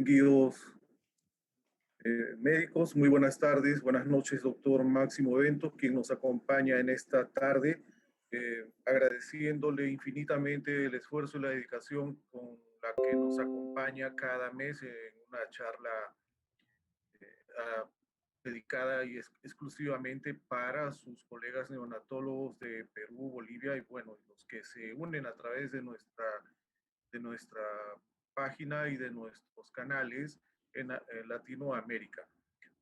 Guíos médicos. Muy buenas tardes, buenas noches, doctor Máximo Bento, quien nos acompaña en esta tarde, agradeciéndole infinitamente el esfuerzo y la dedicación con la que nos acompaña cada mes en una charla eh, dedicada y exclusivamente para sus colegas neonatólogos de Perú, Bolivia y bueno, los que se unen a través de nuestra página y de nuestros canales en Latinoamérica.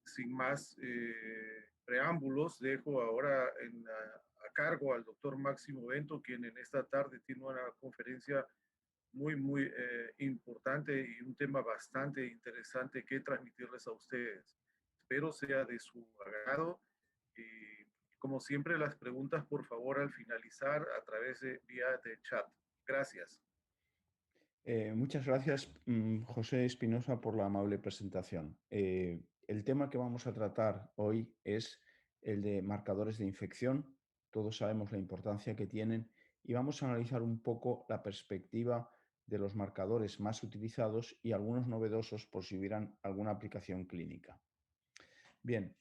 Sin más preámbulos, dejo ahora a cargo al doctor Máximo Bento, quien en esta tarde tiene una conferencia muy importante y un tema bastante interesante que transmitirles a ustedes. Espero sea de su agrado y como siempre las preguntas por favor al finalizar a través de vía de chat. Gracias. Muchas gracias, José Espinosa, por la amable presentación. El tema que vamos a tratar hoy es el de marcadores de infección. Todos sabemos la importancia que tienen y vamos a analizar un poco la perspectiva de los marcadores más utilizados y algunos novedosos por si hubieran alguna aplicación clínica. Bien,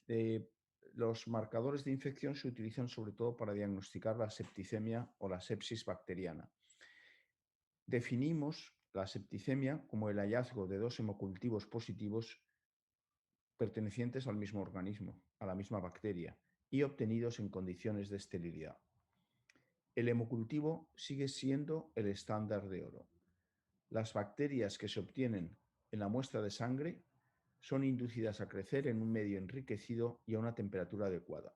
los marcadores de infección se utilizan sobre todo para diagnosticar la septicemia o la sepsis bacteriana. Definimos la septicemia como el hallazgo de dos hemocultivos positivos pertenecientes al mismo organismo, a la misma bacteria, y obtenidos en condiciones de esterilidad. El hemocultivo sigue siendo el estándar de oro. Las bacterias que se obtienen en la muestra de sangre son inducidas a crecer en un medio enriquecido y a una temperatura adecuada.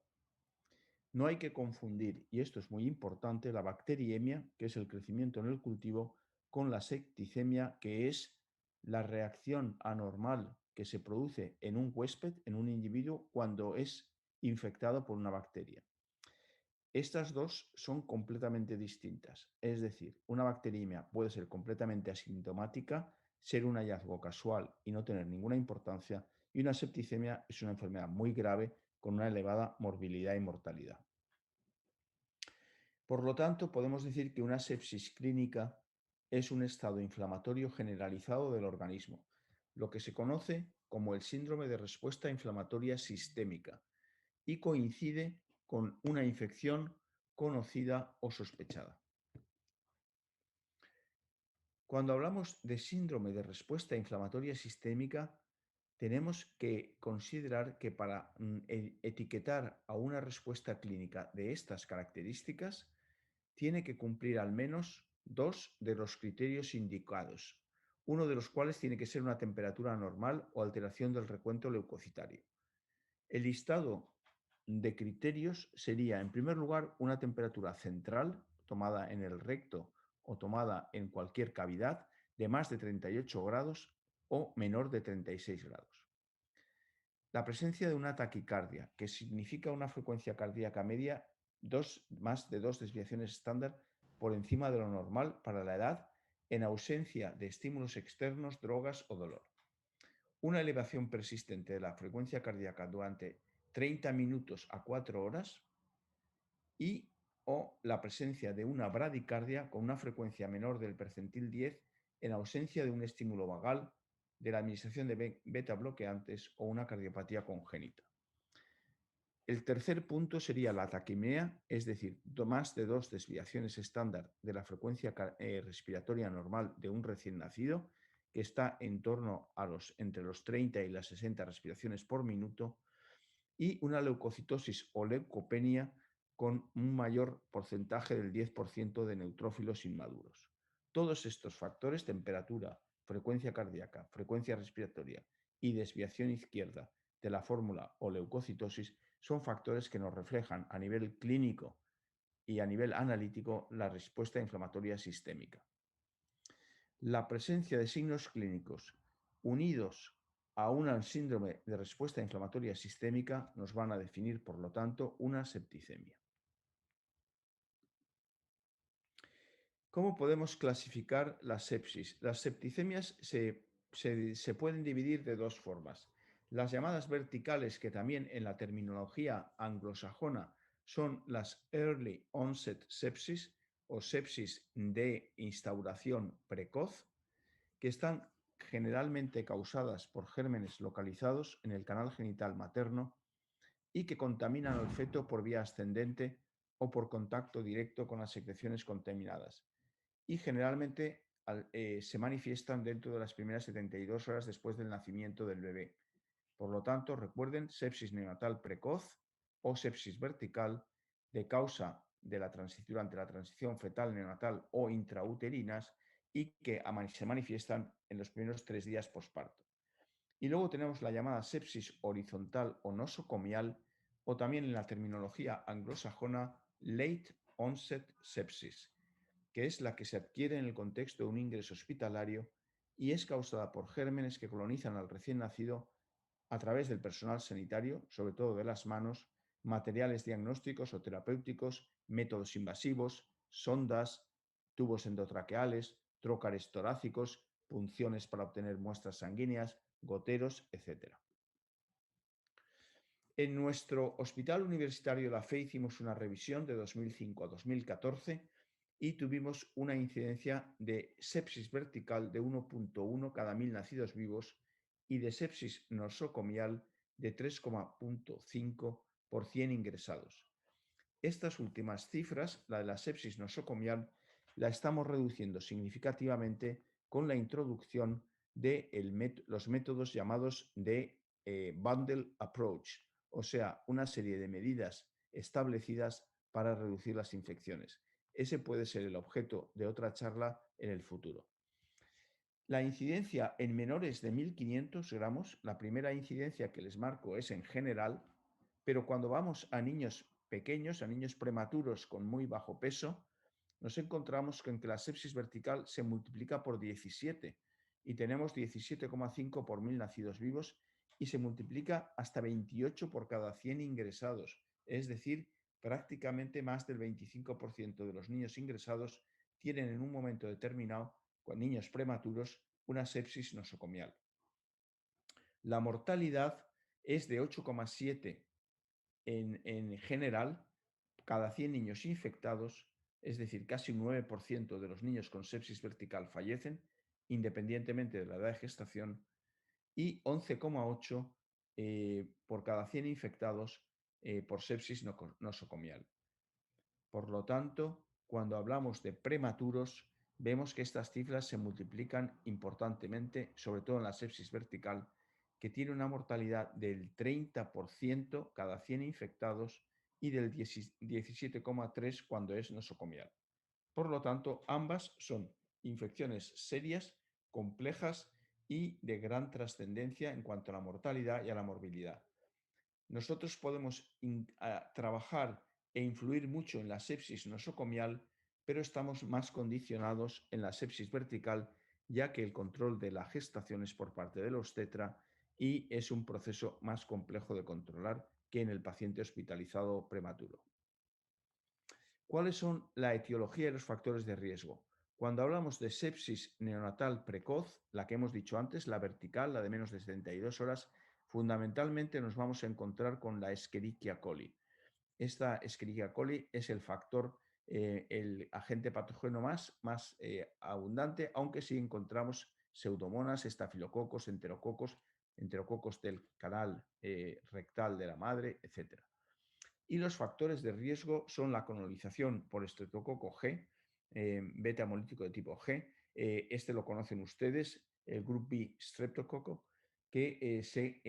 No hay que confundir, y esto es muy importante, la bacteriemia, que es el crecimiento en el cultivo, con la septicemia, que es la reacción anormal que se produce en un huésped, en un individuo, cuando es infectado por una bacteria. Estas dos son completamente distintas. Es decir, una bacteriemia puede ser completamente asintomática, ser un hallazgo casual y no tener ninguna importancia, y una septicemia es una enfermedad muy grave con una elevada morbilidad y mortalidad. Por lo tanto, podemos decir que una sepsis clínica es un estado inflamatorio generalizado del organismo, lo que se conoce como el síndrome de respuesta inflamatoria sistémica, y coincide con una infección conocida o sospechada. Cuando hablamos de síndrome de respuesta inflamatoria sistémica, tenemos que considerar que para etiquetar a una respuesta clínica de estas características, tiene que cumplir al menos dos de los criterios indicados, uno de los cuales tiene que ser una temperatura normal o alteración del recuento leucocitario. El listado de criterios sería, en primer lugar, una temperatura central tomada en el recto o tomada en cualquier cavidad de más de 38 grados o menor de 36 grados. La presencia de una taquicardia, que significa una frecuencia cardíaca media más de 2 desviaciones estándar por encima de lo normal para la edad, en ausencia de estímulos externos, drogas o dolor. Una elevación persistente de la frecuencia cardíaca durante 30 minutos a 4 horas y o la presencia de una bradicardia con una frecuencia menor del percentil 10 en ausencia de un estímulo vagal, de la administración de beta bloqueantes o una cardiopatía congénita. El tercer punto sería la taquimia, es decir, más de 2 desviaciones estándar de la frecuencia respiratoria normal de un recién nacido, que está en torno a entre los 30 y las 60 respiraciones por minuto, y una leucocitosis o leucopenia con un mayor porcentaje del 10% de neutrófilos inmaduros. Todos estos factores, temperatura, frecuencia cardíaca, frecuencia respiratoria y desviación izquierda de la fórmula o leucocitosis, son factores que nos reflejan a nivel clínico y a nivel analítico la respuesta inflamatoria sistémica. La presencia de signos clínicos unidos a un síndrome de respuesta inflamatoria sistémica nos van a definir, por lo tanto, una septicemia. ¿Cómo podemos clasificar la sepsis? Las septicemias se pueden dividir de dos formas. Las llamadas verticales, que también en la terminología anglosajona son las Early Onset Sepsis o sepsis de instauración precoz, que están generalmente causadas por gérmenes localizados en el canal genital materno y que contaminan al feto por vía ascendente o por contacto directo con las secreciones contaminadas. Y generalmente se manifiestan dentro de las primeras 72 horas después del nacimiento del bebé. Por lo tanto, recuerden, sepsis neonatal precoz o sepsis vertical de causa de la transición durante la transición fetal neonatal o intrauterinas y que se manifiestan en los primeros 3 días posparto. Y luego tenemos la llamada sepsis horizontal o nosocomial, o también en la terminología anglosajona late onset sepsis, que es la que se adquiere en el contexto de un ingreso hospitalario y es causada por gérmenes que colonizan al recién nacido a través del personal sanitario, sobre todo de las manos, materiales diagnósticos o terapéuticos, métodos invasivos, sondas, tubos endotraqueales, trócares torácicos, punciones para obtener muestras sanguíneas, goteros, etc. En nuestro Hospital Universitario de la Fe hicimos una revisión de 2005 a 2014 y tuvimos una incidencia de sepsis vertical de 1,1 cada 1000 nacidos vivos y de sepsis nosocomial de 3,5 por 100 ingresados. Estas últimas cifras, la de la sepsis nosocomial, la estamos reduciendo significativamente con la introducción de los métodos llamados de bundle approach, o sea, una serie de medidas establecidas para reducir las infecciones. Ese puede ser el objeto de otra charla en el futuro. La incidencia en menores de 1.500 gramos, la primera incidencia que les marco es en general, pero cuando vamos a niños pequeños, a niños prematuros con muy bajo peso, nos encontramos con que la sepsis vertical se multiplica por 17 y tenemos 17,5 por 1000 nacidos vivos y se multiplica hasta 28 por cada 100 ingresados, es decir, prácticamente más del 25% de los niños ingresados tienen en un momento determinado, con niños prematuros, una sepsis nosocomial. La mortalidad es de 8,7 en general, cada 100 niños infectados, es decir, casi un 9% de los niños con sepsis vertical fallecen, independientemente de la edad de gestación, y 11,8 por cada 100 infectados por sepsis nosocomial. Por lo tanto, cuando hablamos de prematuros, vemos que estas cifras se multiplican importantemente, sobre todo en la sepsis vertical, que tiene una mortalidad del 30% cada 100 infectados y del 17,3% cuando es nosocomial. Por lo tanto, ambas son infecciones serias, complejas y de gran trascendencia en cuanto a la mortalidad y a la morbilidad. Nosotros podemos trabajar e influir mucho en la sepsis nosocomial, pero estamos más condicionados en la sepsis vertical, ya que el control de la gestación es por parte del obstetra y es un proceso más complejo de controlar que en el paciente hospitalizado prematuro. ¿Cuáles son la etiología y los factores de riesgo? Cuando hablamos de sepsis neonatal precoz, la que hemos dicho antes, la vertical, la de menos de 72 horas, fundamentalmente nos vamos a encontrar con la Escherichia coli. Esta Escherichia coli es el factor, el agente patógeno más abundante, aunque sí encontramos pseudomonas, estafilococos, enterococos del canal rectal de la madre, etc. Y los factores de riesgo son la colonización por estreptococo G, beta hemolítico de tipo G. Este lo conocen ustedes, el Group B streptococo, que se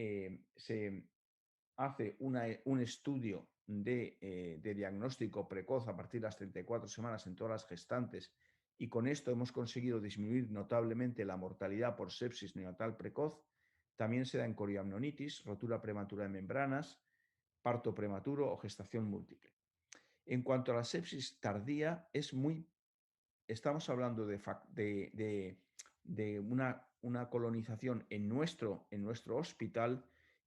hace un estudio de diagnóstico precoz a partir de las 34 semanas en todas las gestantes y con esto hemos conseguido disminuir notablemente la mortalidad por sepsis neonatal precoz. También se da en coriamnionitis, rotura prematura de membranas, parto prematuro o gestación múltiple. En cuanto a la sepsis tardía, estamos hablando de una colonización en nuestro hospital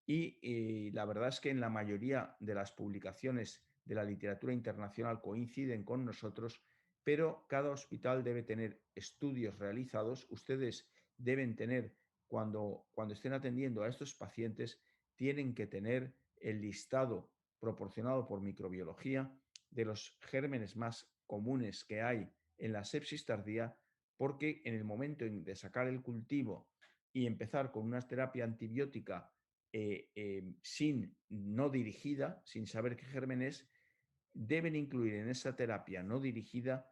y la verdad es que en la mayoría de las publicaciones de la literatura internacional coinciden con nosotros, pero cada hospital debe tener estudios realizados. Ustedes deben tener, cuando estén atendiendo a estos pacientes, tienen que tener el listado proporcionado por microbiología de los gérmenes más comunes que hay en la sepsis tardía, porque en el momento de sacar el cultivo y empezar con una terapia antibiótica no dirigida, sin saber qué germen es, deben incluir en esa terapia no dirigida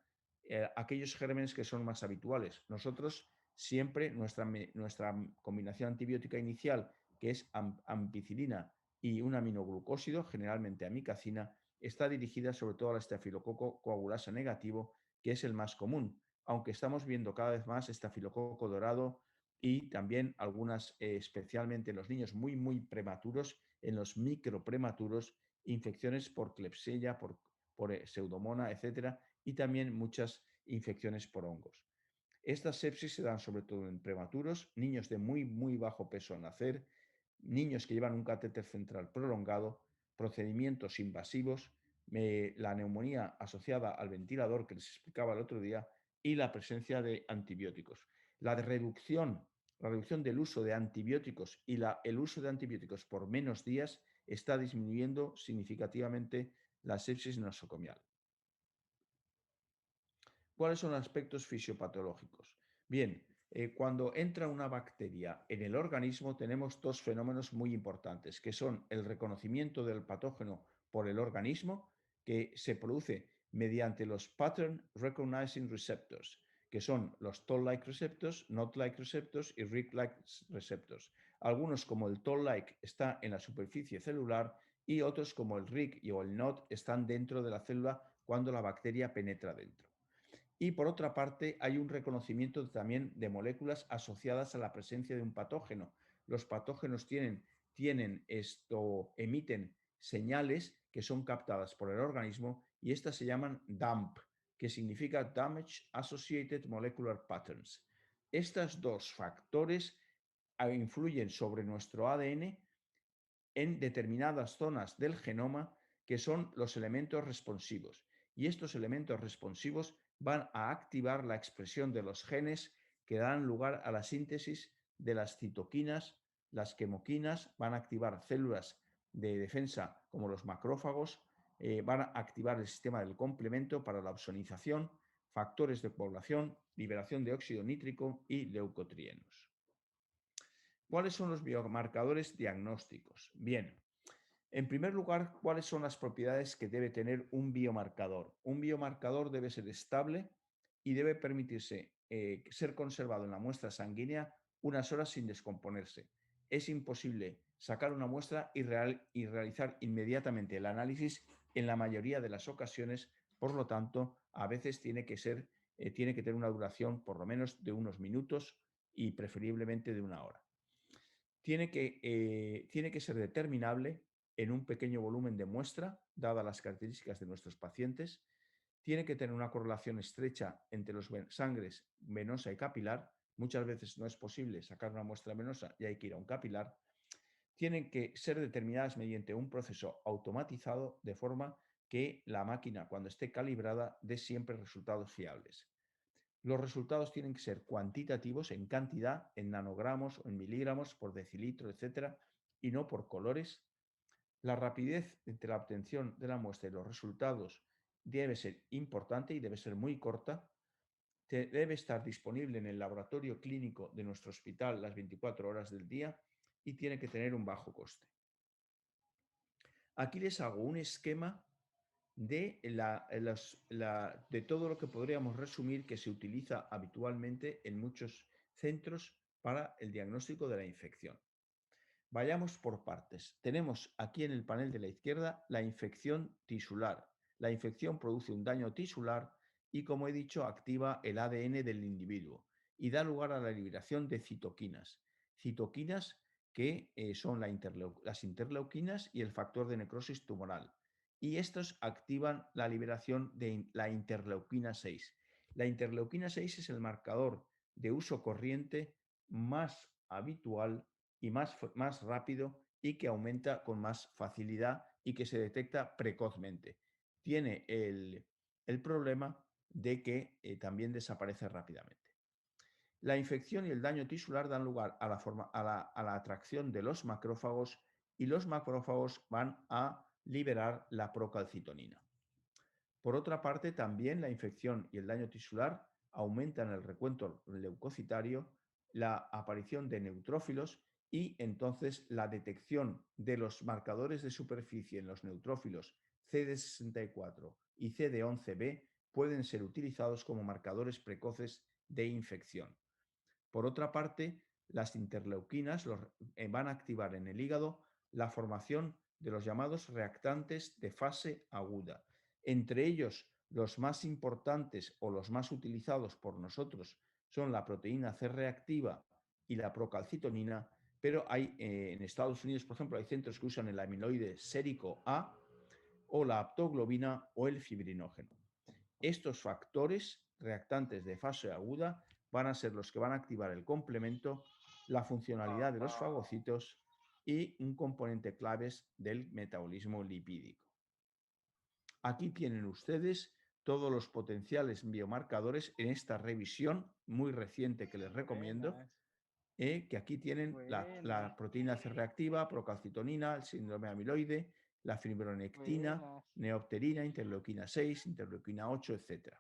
aquellos gérmenes que son más habituales. Nosotros siempre, nuestra combinación antibiótica inicial, que es ampicilina y un aminoglucósido, generalmente amicacina, está dirigida sobre todo al estafilococo coagulasa negativo, que es el más común, aunque estamos viendo cada vez más estafilococo dorado y también algunas, especialmente en los niños muy prematuros, en los microprematuros, infecciones por Klebsiella, por Pseudomonas, etcétera, y también muchas infecciones por hongos. Estas sepsis se dan sobre todo en prematuros, niños de muy bajo peso al nacer, niños que llevan un catéter central prolongado, procedimientos invasivos, la neumonía asociada al ventilador que les explicaba el otro día y la presencia de antibióticos. La reducción del uso de antibióticos y el uso de antibióticos por menos días está disminuyendo significativamente la sepsis nosocomial. ¿Cuáles son los aspectos fisiopatológicos? Bien, cuando entra una bacteria en el organismo tenemos dos fenómenos muy importantes, que son el reconocimiento del patógeno por el organismo, que se produce mediante los Pattern Recognizing Receptors, que son los Toll-like receptors, Knot-like receptors y Rig-like receptors. Algunos, como el Toll-like, está en la superficie celular y otros, como el Rig o el Knot, están dentro de la célula cuando la bacteria penetra dentro. Y por otra parte, hay un reconocimiento también de moléculas asociadas a la presencia de un patógeno. Los patógenos emiten señales que son captadas por el organismo y estas se llaman DAMP, que significa Damage Associated Molecular Patterns. Estos dos factores influyen sobre nuestro ADN en determinadas zonas del genoma que son los elementos responsivos. Y estos elementos responsivos van a activar la expresión de los genes que dan lugar a la síntesis de las citoquinas. Las quemoquinas van a activar células de defensa como los macrófagos, van a activar el sistema del complemento para la opsonización, factores de población, liberación de óxido nítrico y leucotrienos. ¿Cuáles son los biomarcadores diagnósticos? Bien, en primer lugar, ¿cuáles son las propiedades que debe tener un biomarcador? Un biomarcador debe ser estable y debe permitirse ser conservado en la muestra sanguínea unas horas sin descomponerse. Es imposible sacar una muestra y realizar inmediatamente el análisis en la mayoría de las ocasiones, por lo tanto, a veces tiene que tener una duración por lo menos de unos minutos y preferiblemente de una hora. Tiene que ser determinable en un pequeño volumen de muestra, dadas las características de nuestros pacientes. Tiene que tener una correlación estrecha entre los sangres venosa y capilar. Muchas veces no es posible sacar una muestra venosa y hay que ir a un capilar. Tienen que ser determinadas mediante un proceso automatizado, de forma que la máquina, cuando esté calibrada, dé siempre resultados fiables. Los resultados tienen que ser cuantitativos en cantidad, en nanogramos o en miligramos por decilitro, etcétera, y no por colores. La rapidez entre la obtención de la muestra y los resultados debe ser importante y debe ser muy corta. Debe estar disponible en el laboratorio clínico de nuestro hospital las 24 horas del día y tiene que tener un bajo coste. Aquí les hago un esquema de todo lo que podríamos resumir que se utiliza habitualmente en muchos centros para el diagnóstico de la infección. Vayamos por partes. Tenemos aquí en el panel de la izquierda la infección tisular. La infección produce un daño tisular y, como he dicho, activa el ADN del individuo y da lugar a la liberación de citoquinas. Citoquinas que son las interleuquinas y el factor de necrosis tumoral. Y estos activan la liberación de la interleuquina 6. La interleuquina 6 es el marcador de uso corriente más habitual y más rápido y que aumenta con más facilidad y que se detecta precozmente. Tiene el problema de que también desaparece rápidamente. La infección y el daño tisular dan lugar a la atracción de los macrófagos y los macrófagos van a liberar la procalcitonina. Por otra parte, también la infección y el daño tisular aumentan el recuento leucocitario la aparición de neutrófilos y entonces la detección de los marcadores de superficie en los neutrófilos CD64 y CD11B pueden ser utilizados como marcadores precoces de infección. Por otra parte, las interleuquinas van a activar en el hígado la formación de los llamados reactantes de fase aguda. Entre ellos, los más importantes o los más utilizados por nosotros son la proteína C reactiva y la procalcitonina, pero hay en Estados Unidos, por ejemplo, hay centros que usan el amiloide sérico A o la aptoglobina o el fibrinógeno. Estos factores reactantes de fase aguda van a ser los que van a activar el complemento, la funcionalidad de los fagocitos y un componente claves del metabolismo lipídico. Aquí tienen ustedes todos los potenciales biomarcadores en esta revisión muy reciente que les recomiendo, que aquí tienen la proteína C reactiva, procalcitonina, el síndrome amiloide, la fibronectina, neopterina, interleuquina 6, interleuquina 8, etc.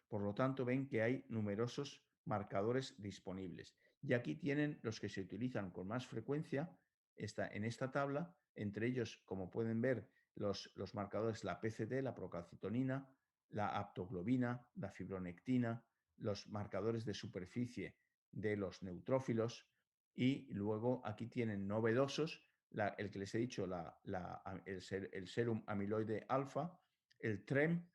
Por lo tanto, ven que hay numerosos marcadores disponibles. Y aquí tienen los que se utilizan con más frecuencia en esta tabla, entre ellos, como pueden ver, los marcadores, la PCT, la procalcitonina, la aptoglobina, la fibronectina, los marcadores de superficie de los neutrófilos y luego aquí tienen novedosos, el que les he dicho, el serum amiloide alfa, el TREM,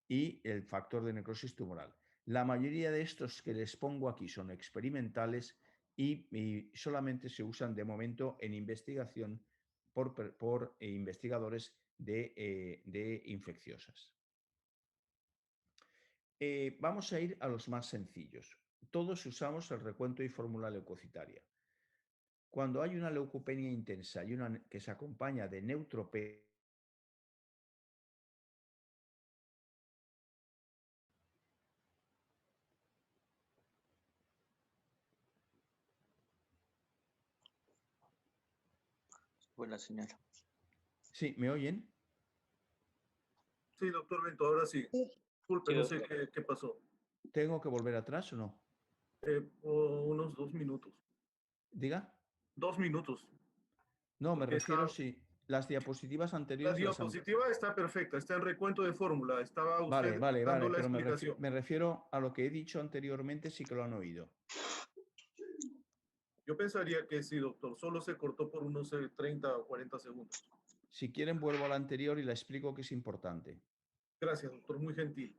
y el factor de necrosis tumoral. La mayoría de estos que les pongo aquí son experimentales y solamente se usan de momento en investigación por investigadores de infecciosas. Vamos a ir a los más sencillos. Todos usamos el recuento y fórmula leucocitaria. Cuando hay una leucopenia intensa y una que se acompaña de neutropenia, Buena señal. ¿sí? ¿Me oyen? Sí, doctor Bento, ahora sí. Disculpe, Sí, no sé doctor. qué pasó. ¿Tengo que volver atrás o no? Unos 2 minutos. Diga. 2 minutos. No, me Porque refiero si las diapositivas la anteriores las han... diapositiva está perfecta, está en recuento de fórmula. Estaba Vale, usted vale, dando vale, la pero explicación. me refiero a lo que he dicho anteriormente, sí que lo han oído. Yo pensaría que sí, doctor. Solo se cortó por unos 30 o 40 segundos. Si quieren, vuelvo a la anterior y la explico que es importante. Gracias, doctor. Muy gentil.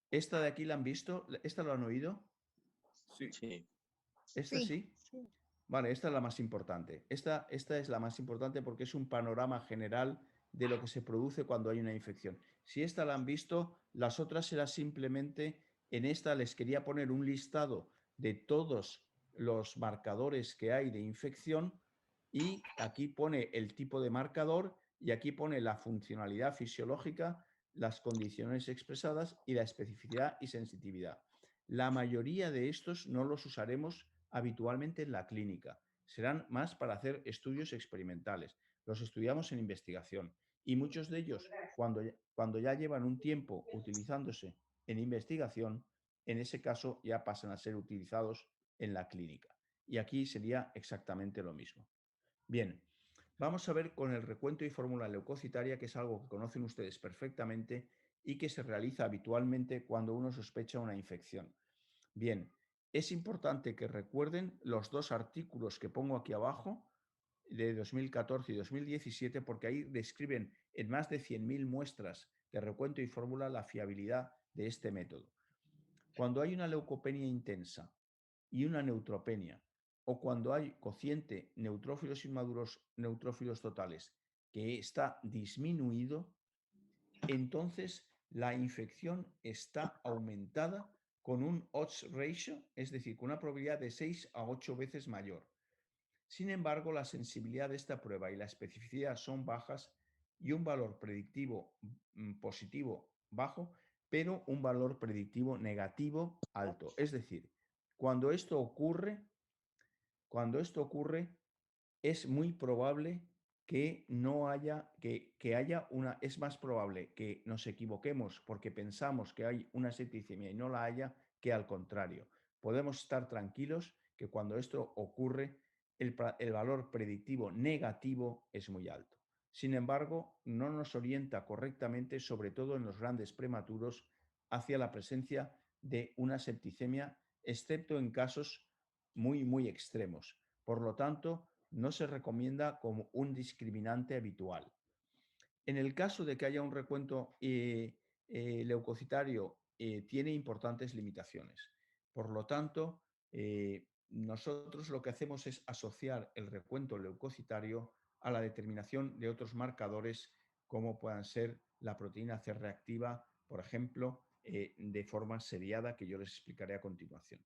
¿Esta de aquí la han visto? ¿Esta lo han oído? Sí. Sí. ¿Esta sí? Vale, esta es la más importante. Esta es la más importante porque es un panorama general de lo que se produce cuando hay una infección. Si esta la han visto, las otras será simplemente, en esta les quería poner un listado de todos los marcadores que hay de infección y aquí pone el tipo de marcador y aquí pone la funcionalidad fisiológica, las condiciones expresadas y la especificidad y sensitividad. La mayoría de estos no los usaremos habitualmente en la clínica. Serán más para hacer estudios experimentales. Los estudiamos en investigación y muchos de ellos, cuando ya llevan un tiempo utilizándose en investigación, en ese caso ya pasan a ser utilizados en la clínica. Y aquí sería exactamente lo mismo. Bien, vamos a ver con el recuento y fórmula leucocitaria, que es algo que conocen ustedes perfectamente y que se realiza habitualmente cuando uno sospecha una infección. Bien, es importante que recuerden los dos artículos que pongo aquí abajo de 2014 y 2017 porque ahí describen en más de 100.000 muestras de recuento y fórmula la fiabilidad de este método. Cuando hay una leucopenia intensa y una neutropenia o cuando hay cociente neutrófilos inmaduros, neutrófilos totales que está disminuido, entonces la infección está aumentada con un odds ratio, es decir, con una probabilidad de 6 a 8 veces mayor. Sin embargo, la sensibilidad de esta prueba y la especificidad son bajas y un valor predictivo positivo bajo, pero un valor predictivo negativo alto. Es decir, cuando esto ocurre, es muy probable que no haya, que haya una, es más probable que nos equivoquemos porque pensamos que hay una septicemia y no la haya, que al contrario. Podemos estar tranquilos que cuando esto ocurre, el valor predictivo negativo es muy alto. Sin embargo, no nos orienta correctamente, sobre todo en los grandes prematuros, hacia la presencia de una septicemia, excepto en casos muy extremos. Por lo tanto, no se recomienda como un discriminante habitual. En el caso de que haya un recuento leucocitario, tiene importantes limitaciones. Por lo tanto, nosotros lo que hacemos es asociar el recuento leucocitario a la determinación de otros marcadores, como puedan ser la proteína C reactiva, por ejemplo, de forma seriada, que yo les explicaré a continuación.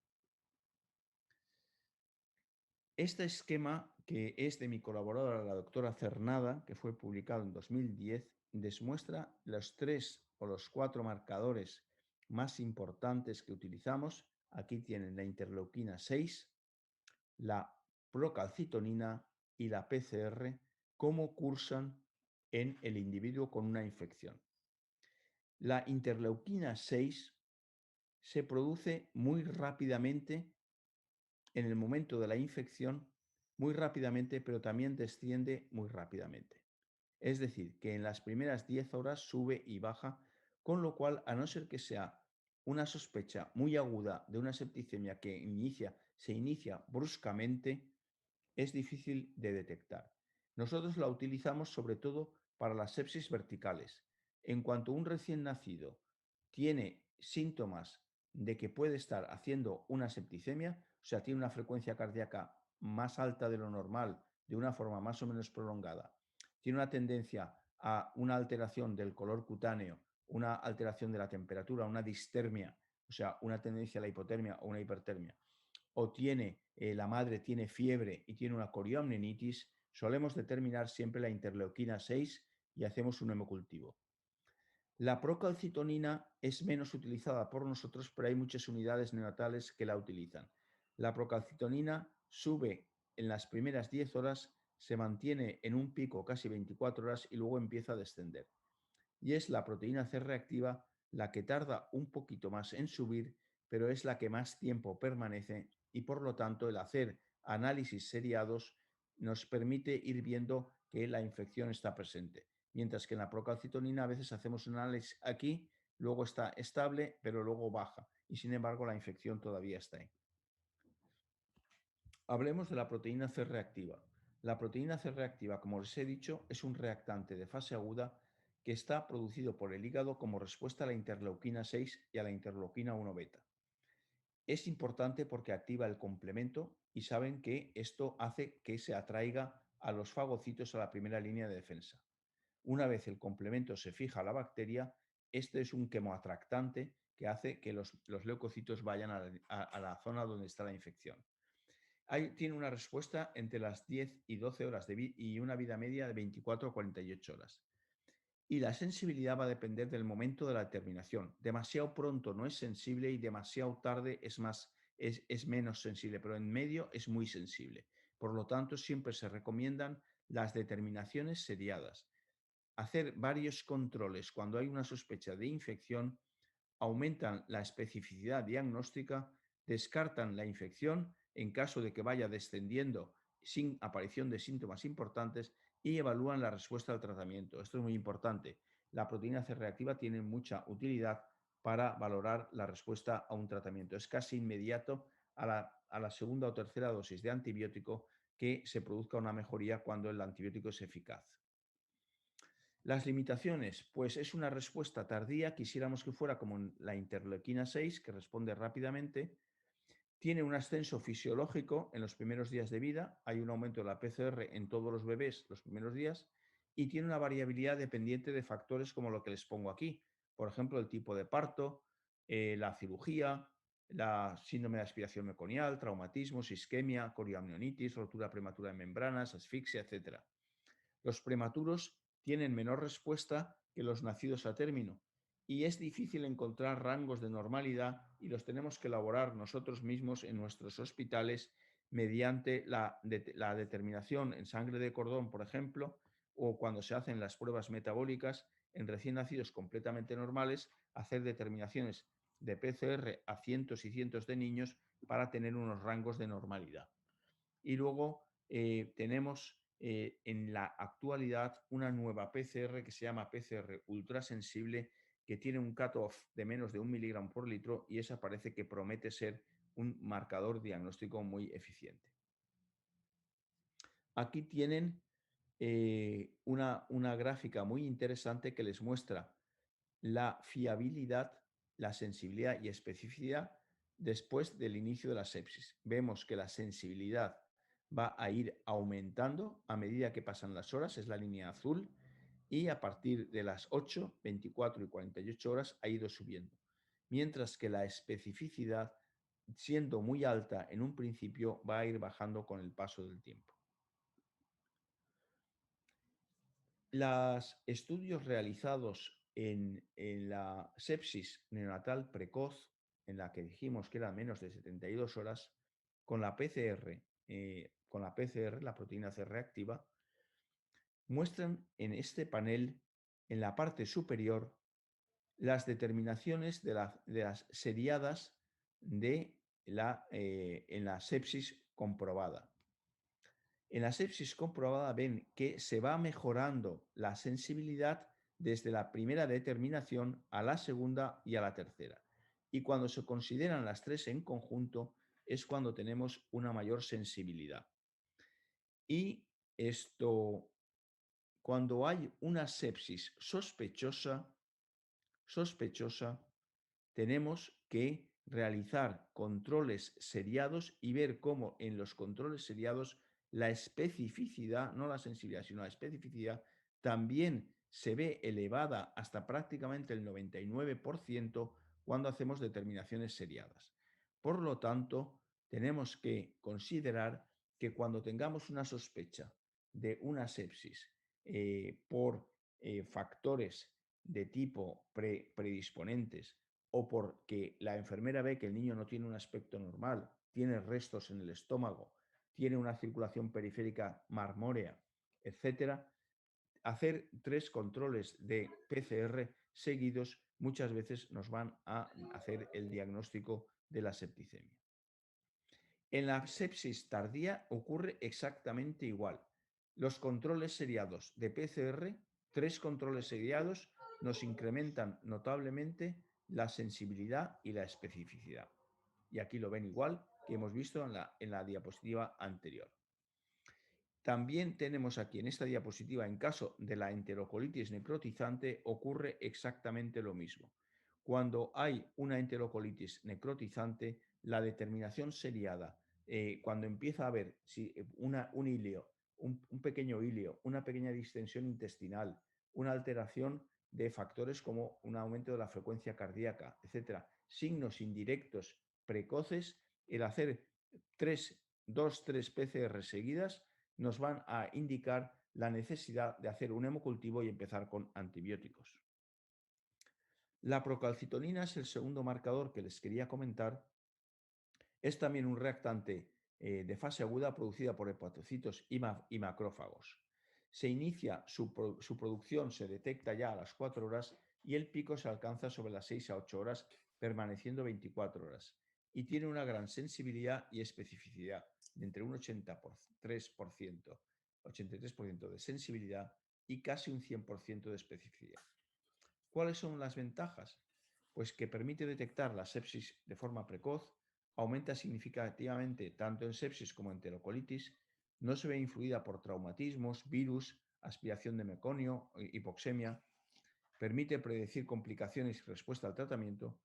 Este esquema, que es de mi colaboradora, la doctora Cernada, que fue publicado en 2010, demuestra los 3 o los 4 marcadores más importantes que utilizamos. Aquí tienen la interleuquina 6, la procalcitonina y la PCR, cómo cursan en el individuo con una infección. La interleuquina 6 se produce muy rápidamente en el momento de la infección, muy rápidamente, pero también desciende muy rápidamente. Es decir, que en las primeras 10 horas sube y baja, con lo cual, a no ser que sea una sospecha muy aguda de una septicemia que se inicia bruscamente, es difícil de detectar. Nosotros la utilizamos sobre todo para las sepsis verticales. En cuanto un recién nacido tiene síntomas de que puede estar haciendo una septicemia, o sea, tiene una frecuencia cardíaca más alta de lo normal, de una forma más o menos prolongada, tiene una tendencia a una alteración del color cutáneo, una alteración de la temperatura, una distermia, o sea, una tendencia a la hipotermia o una hipertermia, o la madre tiene fiebre y tiene una coriamnionitis, solemos determinar siempre la interleuquina 6 y hacemos un hemocultivo. La procalcitonina es menos utilizada por nosotros, pero hay muchas unidades neonatales que la utilizan. La procalcitonina sube en las primeras 10 horas, se mantiene en un pico casi 24 horas y luego empieza a descender. Y es la proteína C reactiva la que tarda un poquito más en subir, pero es la que más tiempo permanece y por lo tanto el hacer análisis seriados nos permite ir viendo que la infección está presente. Mientras que en la procalcitonina a veces hacemos un análisis aquí, luego está estable, pero luego baja y sin embargo la infección todavía está ahí. Hablemos de la proteína C reactiva. La proteína C reactiva, como les he dicho, es un reactante de fase aguda que está producido por el hígado como respuesta a la interleuquina 6 y a la interleuquina 1 beta. Es importante porque activa el complemento y saben que esto hace que se atraiga a los fagocitos a la primera línea de defensa. Una vez el complemento se fija a la bacteria, este es un quemoatractante que hace que los leucocitos vayan a la zona donde está la infección. Tiene una respuesta entre las 10 y 12 horas y una vida media de 24 a 48 horas. Y la sensibilidad va a depender del momento de la terminación. Demasiado pronto no es sensible y demasiado tarde es menos sensible, pero en medio es muy sensible. Por lo tanto, siempre se recomiendan las determinaciones seriadas. Hacer varios controles cuando hay una sospecha de infección aumentan la especificidad diagnóstica, descartan la infección en caso de que vaya descendiendo sin aparición de síntomas importantes y evalúan la respuesta al tratamiento. Esto es muy importante. La proteína C reactiva tiene mucha utilidad para valorar la respuesta a un tratamiento. Es casi inmediato a la segunda o tercera dosis de antibiótico que se produzca una mejoría cuando el antibiótico es eficaz. Las limitaciones, pues es una respuesta tardía, quisiéramos que fuera como la interleuquina 6, que responde rápidamente, tiene un ascenso fisiológico en los primeros días de vida, hay un aumento de la PCR en todos los bebés los primeros días y tiene una variabilidad dependiente de factores como lo que les pongo aquí, por ejemplo, el tipo de parto, la cirugía, la síndrome de aspiración meconial, traumatismos, isquemia, coriamnionitis, rotura prematura de membranas, asfixia, etc. Los prematuros tienen menor respuesta que los nacidos a término y es difícil encontrar rangos de normalidad y los tenemos que elaborar nosotros mismos en nuestros hospitales mediante la determinación en sangre de cordón, por ejemplo, o cuando se hacen las pruebas metabólicas en recién nacidos completamente normales, hacer determinaciones de PCR a cientos y cientos de niños para tener unos rangos de normalidad. Y luego tenemos en la actualidad una nueva PCR que se llama PCR ultrasensible, que tiene un cutoff de menos de 1 miligramo por litro, y esa parece que promete ser un marcador diagnóstico muy eficiente. Aquí tienen una gráfica muy interesante que les muestra la fiabilidad, la sensibilidad y especificidad después del inicio de la sepsis. Vemos que la sensibilidad va a ir aumentando a medida que pasan las horas, es la línea azul, y a partir de las 8, 24 y 48 horas ha ido subiendo. Mientras que la especificidad, siendo muy alta en un principio, va a ir bajando con el paso del tiempo. Los estudios realizados en la sepsis neonatal precoz, en la que dijimos que era menos de 72 horas, con la PCR, la proteína C reactiva, muestran en este panel, en la parte superior, las determinaciones de las seriadas en la sepsis comprobada. En la sepsis comprobada ven que se va mejorando la sensibilidad desde la primera determinación a la segunda y a la tercera. Y cuando se consideran las tres en conjunto es cuando tenemos una mayor sensibilidad. Y cuando hay una sepsis sospechosa, tenemos que realizar controles seriados y ver cómo en los controles seriados la especificidad, no la sensibilidad, sino la especificidad, también se ve elevada hasta prácticamente el 99% cuando hacemos determinaciones seriadas. Por lo tanto, tenemos que considerar que cuando tengamos una sospecha de una sepsis por factores de tipo predisponentes, o porque la enfermera ve que el niño no tiene un aspecto normal, tiene restos en el estómago, tiene una circulación periférica marmórea, etcétera, hacer 3 controles de PCR seguidos muchas veces nos van a hacer el diagnóstico de la septicemia. En la sepsis tardía ocurre exactamente igual. Los controles seriados de PCR, 3 controles seriados, nos incrementan notablemente la sensibilidad y la especificidad. Y aquí lo ven igual que hemos visto en la diapositiva anterior. También tenemos aquí en esta diapositiva, en caso de la enterocolitis necrotizante, ocurre exactamente lo mismo. Cuando hay una enterocolitis necrotizante, la determinación seriada, cuando empieza a haber un hilio, un pequeño hilio, una pequeña distensión intestinal, una alteración de factores como un aumento de la frecuencia cardíaca, etcétera, signos indirectos precoces, el hacer 2-3 PCR seguidas nos van a indicar la necesidad de hacer un hemocultivo y empezar con antibióticos. La procalcitonina es el segundo marcador que les quería comentar. Es también un reactante de fase aguda producida por hepatocitos y macrófagos. Se inicia su producción, se detecta ya a las 4 horas y el pico se alcanza sobre las 6 a 8 horas, permaneciendo 24 horas. Y tiene una gran sensibilidad y especificidad de entre un 83% de sensibilidad y casi un 100% de especificidad. ¿Cuáles son las ventajas? Pues que permite detectar la sepsis de forma precoz, aumenta significativamente tanto en sepsis como en enterocolitis, no se ve influida por traumatismos, virus, aspiración de meconio, hipoxemia, permite predecir complicaciones y respuesta al tratamiento,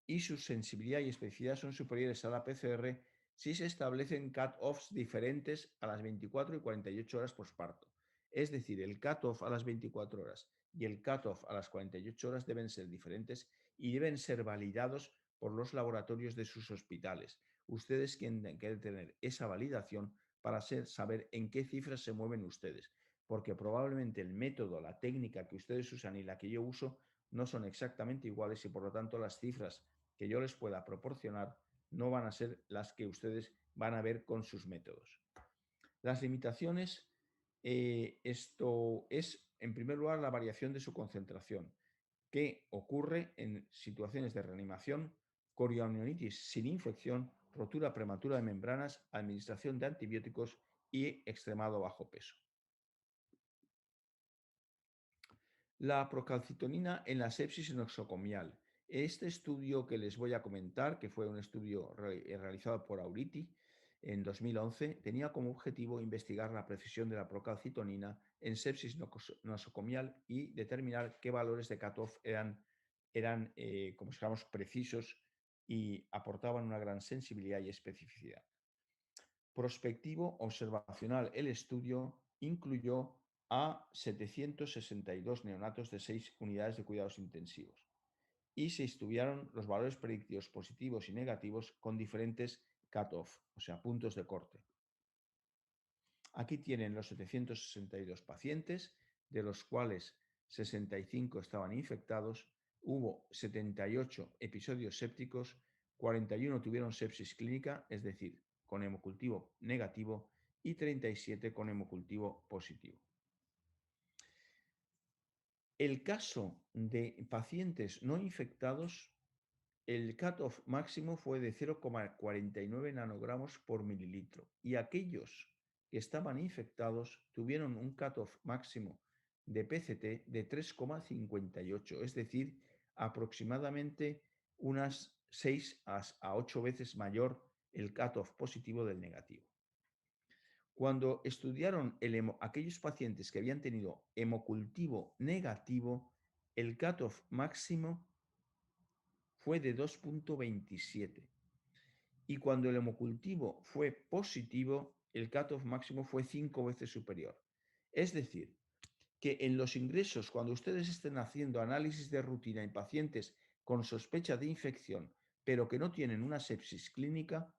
y su sensibilidad y especificidad son superiores a la PCR si se establecen cut-offs diferentes a las 24 y 48 horas posparto. Es decir, el cut-off a las 24 horas y el cut-off a las 48 horas deben ser diferentes y deben ser validados por los laboratorios de sus hospitales. Ustedes tienen que tener esa validación para saber en qué cifras se mueven ustedes, porque probablemente el método, la técnica que ustedes usan y la que yo uso no son exactamente iguales y por lo tanto las cifras que yo les pueda proporcionar no van a ser las que ustedes van a ver con sus métodos. Las limitaciones, esto es en primer lugar la variación de su concentración, que ocurre en situaciones de reanimación, corionitis sin infección rotura prematura de membranas, administración de antibióticos y extremado bajo peso. La procalcitonina en la sepsis nosocomial. Este estudio que les voy a comentar, que fue un estudio realizado por Auriti en 2011, tenía como objetivo investigar la precisión de la procalcitonina en sepsis nosocomial y determinar qué valores de cutoff eran como digamos, precisos y aportaban una gran sensibilidad y especificidad. Prospectivo observacional, el estudio incluyó a 762 neonatos de 6 unidades de cuidados intensivos y se estudiaron los valores predictivos positivos y negativos con diferentes cutoff, o sea, puntos de corte. Aquí tienen los 762 pacientes, de los cuales 65 estaban infectados, hubo 78 episodios sépticos, 41 tuvieron sepsis clínica, es decir, con hemocultivo negativo, y 37 con hemocultivo positivo. El caso de pacientes no infectados, el cutoff máximo fue de 0,49 nanogramos por mililitro y aquellos que estaban infectados tuvieron un cutoff máximo de PCT de 3,58, es decir, aproximadamente unas 6 a 8 veces mayor el cutoff positivo del negativo. Cuando estudiaron aquellos pacientes que habían tenido hemocultivo negativo, el cutoff máximo fue de 2,27. Y cuando el hemocultivo fue positivo, el cutoff máximo fue 5 veces superior. Es decir, que en los ingresos, cuando ustedes estén haciendo análisis de rutina en pacientes con sospecha de infección, pero que no tienen una sepsis clínica,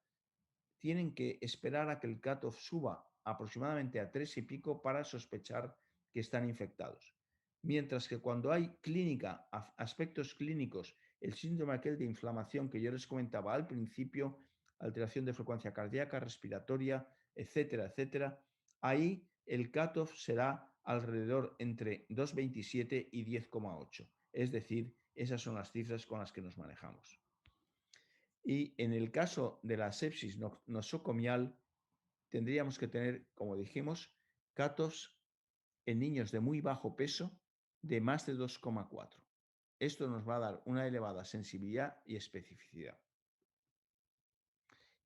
tienen que esperar a que el cutoff suba aproximadamente a 3 y pico para sospechar que están infectados. Mientras que cuando hay clínica, aspectos clínicos, el síndrome aquel de inflamación que yo les comentaba al principio, alteración de frecuencia cardíaca, respiratoria, etcétera, etcétera, ahí el cutoff será alrededor entre 2,27 y 10,8. Es decir, esas son las cifras con las que nos manejamos. Y en el caso de la sepsis nosocomial, tendríamos que tener, como dijimos, cutoffs en niños de muy bajo peso de más de 2,4. Esto nos va a dar una elevada sensibilidad y especificidad.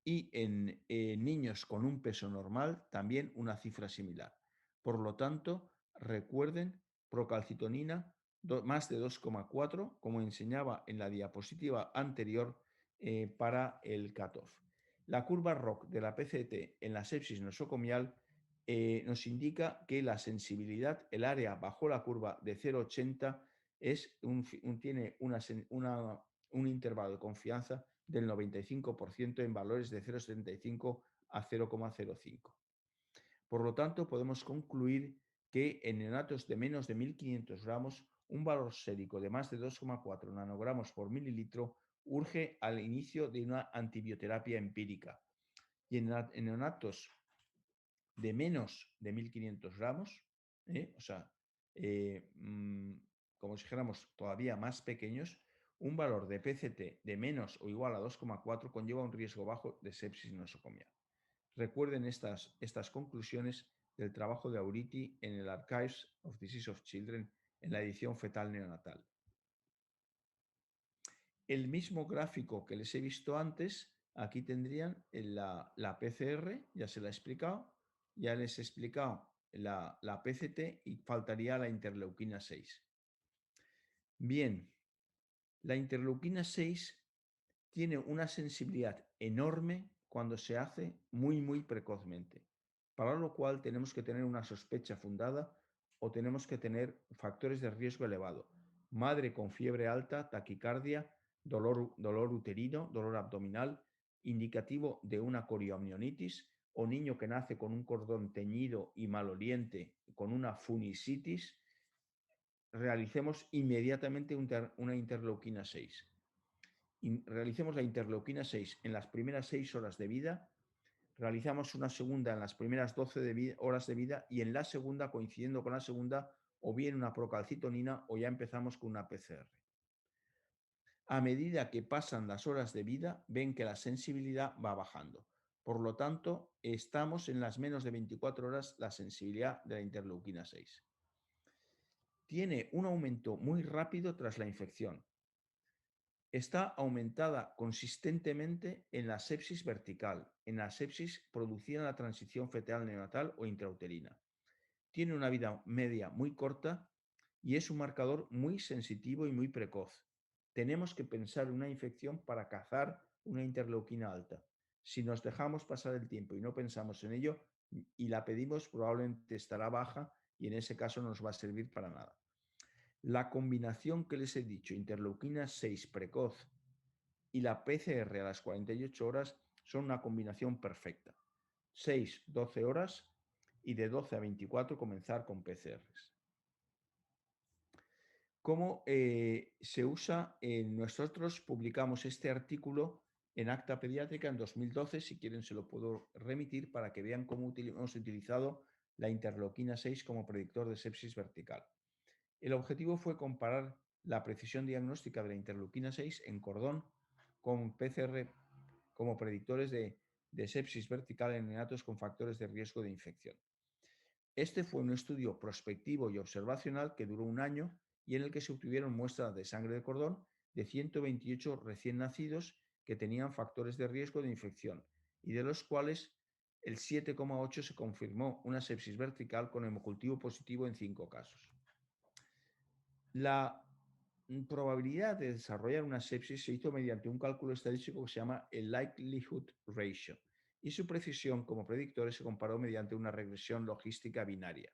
Y en niños con un peso normal, también una cifra similar. Por lo tanto, recuerden, procalcitonina más de 2,4, como enseñaba en la diapositiva anterior, para el cutoff. La curva ROC de la PCT en la sepsis nosocomial nos indica que la sensibilidad, el área bajo la curva de 0,80, tiene un intervalo de confianza del 95% en valores de 0,75 a 0,05. Por lo tanto, podemos concluir que en neonatos de menos de 1.500 gramos, un valor sérico de más de 2,4 nanogramos por mililitro urge al inicio de una antibioterapia empírica. Y en neonatos de menos de 1.500 gramos, como si dijéramos todavía más pequeños, un valor de PCT de menos o igual a 2,4 conlleva un riesgo bajo de sepsis nosocomial. Recuerden estas conclusiones del trabajo de Auriti en el Archives of Disease of Children en la edición fetal neonatal. El mismo gráfico que les he visto antes, aquí tendrían la PCR, ya se la he explicado, ya les he explicado la PCT y faltaría la interleuquina 6. Bien, la interleuquina 6 tiene una sensibilidad enorme cuando se hace muy, muy precozmente, para lo cual tenemos que tener una sospecha fundada o tenemos que tener factores de riesgo elevado. Madre con fiebre alta, taquicardia, dolor uterino, dolor abdominal, indicativo de una corioamnionitis, o niño que nace con un cordón teñido y maloliente, con una funisitis, realicemos inmediatamente una interleuquina 6. Realicemos la interleuquina 6 en las primeras 6 horas de vida, realizamos una segunda en las primeras 12 horas de vida y en la segunda, coincidiendo con la segunda, o bien una procalcitonina o ya empezamos con una PCR. A medida que pasan las horas de vida, ven que la sensibilidad va bajando. Por lo tanto, estamos en las menos de 24 horas la sensibilidad de la interleuquina 6. Tiene un aumento muy rápido tras la infección. Está aumentada consistentemente en la sepsis vertical, en la sepsis producida en la transición fetal neonatal o intrauterina. Tiene una vida media muy corta y es un marcador muy sensitivo y muy precoz. Tenemos que pensar en una infección para cazar una interleuquina alta. Si nos dejamos pasar el tiempo y no pensamos en ello y la pedimos, probablemente estará baja y en ese caso no nos va a servir para nada. La combinación que les he dicho, interleuquina 6 precoz y la PCR a las 48 horas, son una combinación perfecta. 6, 12 horas y de 12 a 24 comenzar con PCRs. ¿Cómo se usa? Nosotros publicamos este artículo en Acta Pediátrica en 2012, si quieren se lo puedo remitir para que vean cómo hemos utilizado la interleuquina 6 como predictor de sepsis vertical. El objetivo fue comparar la precisión diagnóstica de la interleuquina 6 en cordón con PCR como predictores de sepsis vertical en neonatos con factores de riesgo de infección. Este fue un estudio prospectivo y observacional que duró un año y en el que se obtuvieron muestras de sangre de cordón de 128 recién nacidos que tenían factores de riesgo de infección y de los cuales el 7,8 se confirmó una sepsis vertical con hemocultivo positivo en 5 casos. La probabilidad de desarrollar una sepsis se hizo mediante un cálculo estadístico que se llama el Likelihood Ratio y su precisión como predictores se comparó mediante una regresión logística binaria.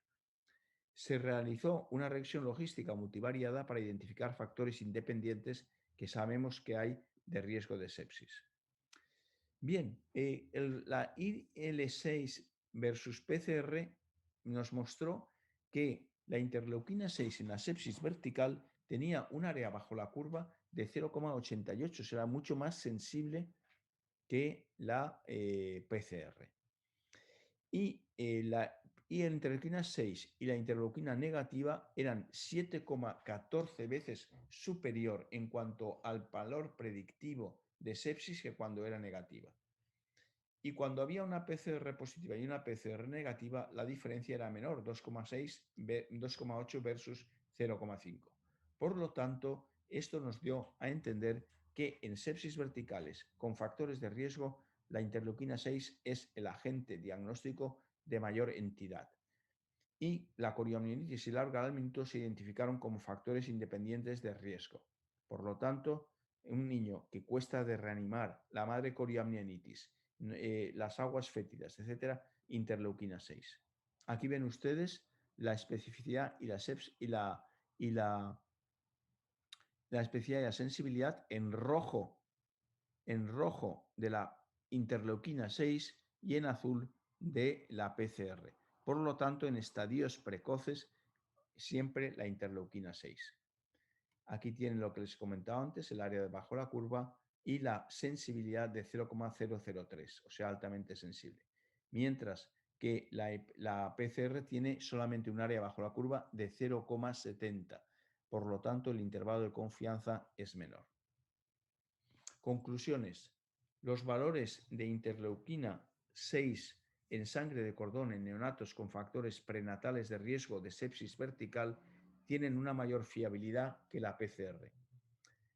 Se realizó una regresión logística multivariada para identificar factores independientes que sabemos que hay de riesgo de sepsis. Bien, la IL-6 versus PCR nos mostró que la interleuquina 6 en la sepsis vertical tenía un área bajo la curva de 0,88, será mucho más sensible que la PCR. Y la interleuquina 6 y la interleuquina negativa eran 7,14 veces superior en cuanto al valor predictivo de sepsis que cuando era negativa. Y cuando había una PCR positiva y una PCR negativa, la diferencia era menor, 2,8 versus 0,5. Por lo tanto, esto nos dio a entender que en sepsis verticales con factores de riesgo, la interleuquina 6 es el agente diagnóstico de mayor entidad. Y la coriomielitis y la larga al minuto se identificaron como factores independientes de riesgo. Por lo tanto, un niño que cuesta de reanimar, la madre coriomielitis, las aguas fétidas, etcétera, interleuquina 6. Aquí ven ustedes la especificidad y la especificidad y la sensibilidad en rojo de la interleuquina 6 y en azul de la PCR. Por lo tanto, en estadios precoces, siempre la interleuquina 6. Aquí tienen lo que les comentaba antes, el área debajo de la curva y la sensibilidad de 0,003, o sea, altamente sensible. Mientras que la PCR tiene solamente un área bajo la curva de 0,70. Por lo tanto, el intervalo de confianza es menor. Conclusiones. Los valores de interleuquina 6 en sangre de cordón en neonatos con factores prenatales de riesgo de sepsis vertical tienen una mayor fiabilidad que la PCR.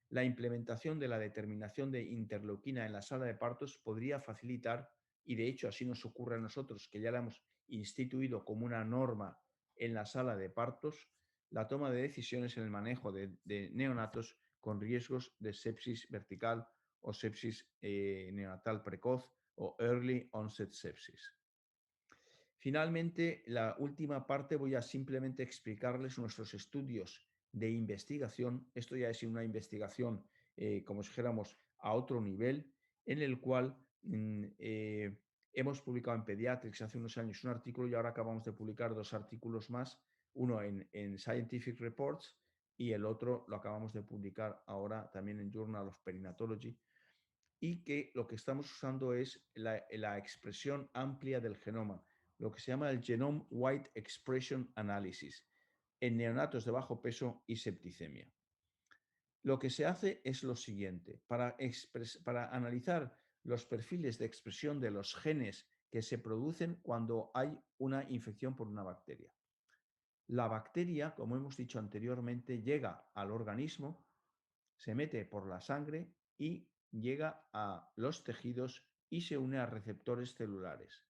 La implementación de la determinación de interleuquina en la sala de partos podría facilitar, y de hecho así nos ocurre a nosotros, que ya la hemos instituido como una norma en la sala de partos, la toma de decisiones en el manejo de neonatos con riesgos de sepsis vertical o sepsis neonatal precoz o early onset sepsis. Finalmente, la última parte voy a simplemente explicarles nuestros estudios de investigación. Esto ya es una investigación, como si dijéramos, a otro nivel, en el cual hemos publicado en Pediatrics hace unos años un artículo y ahora acabamos de publicar 2 artículos más, uno en Scientific Reports y el otro lo acabamos de publicar ahora también en Journal of Perinatology, y que lo que estamos usando es la expresión amplia del genoma, lo que se llama el Genome Wide Expression Analysis, en neonatos de bajo peso y septicemia. lo que se hace es lo siguiente. Para analizar los perfiles de expresión de los genes que se producen cuando hay una infección por una bacteria. La bacteria, como hemos dicho anteriormente, llega al organismo, se mete por la sangre y llega a los tejidos y se une a receptores celulares.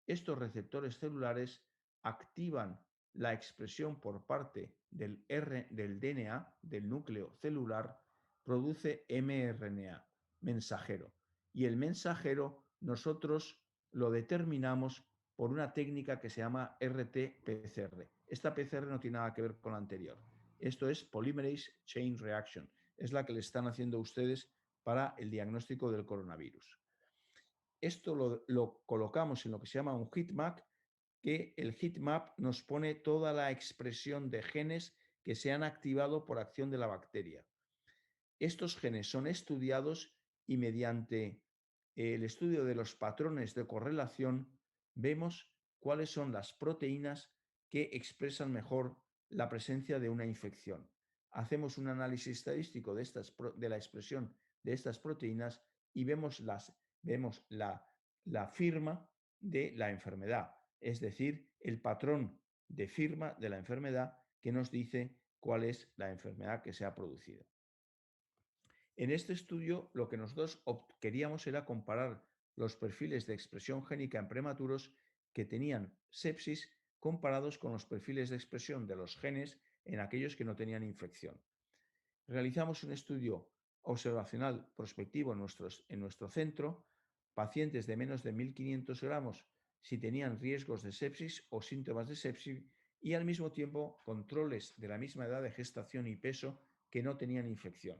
Estos receptores celulares activan la expresión por parte del DNA, del núcleo celular, produce mRNA, mensajero. Y el mensajero nosotros lo determinamos por una técnica que se llama RT-PCR. Esta PCR no tiene nada que ver con la anterior. Esto es Polymerase Chain Reaction. Es la que le están haciendo ustedes para el diagnóstico del coronavirus. Esto lo colocamos en lo que se llama un heatmap, que el heatmap nos pone toda la expresión de genes que se han activado por acción de la bacteria. Estos genes son estudiados y mediante el estudio de los patrones de correlación vemos cuáles son las proteínas que expresan mejor la presencia de una infección. Hacemos un análisis estadístico de la expresión de estas proteínas y vemos la firma de la enfermedad, es decir, el patrón de firma de la enfermedad que nos dice cuál es la enfermedad que se ha producido. En este estudio, lo que nosotros queríamos era comparar los perfiles de expresión génica en prematuros que tenían sepsis comparados con los perfiles de expresión de los genes en aquellos que no tenían infección. Realizamos un estudio observacional prospectivo en nuestro centro, pacientes de menos de 1.500 gramos si tenían riesgos de sepsis o síntomas de sepsis y al mismo tiempo controles de la misma edad de gestación y peso que no tenían infección.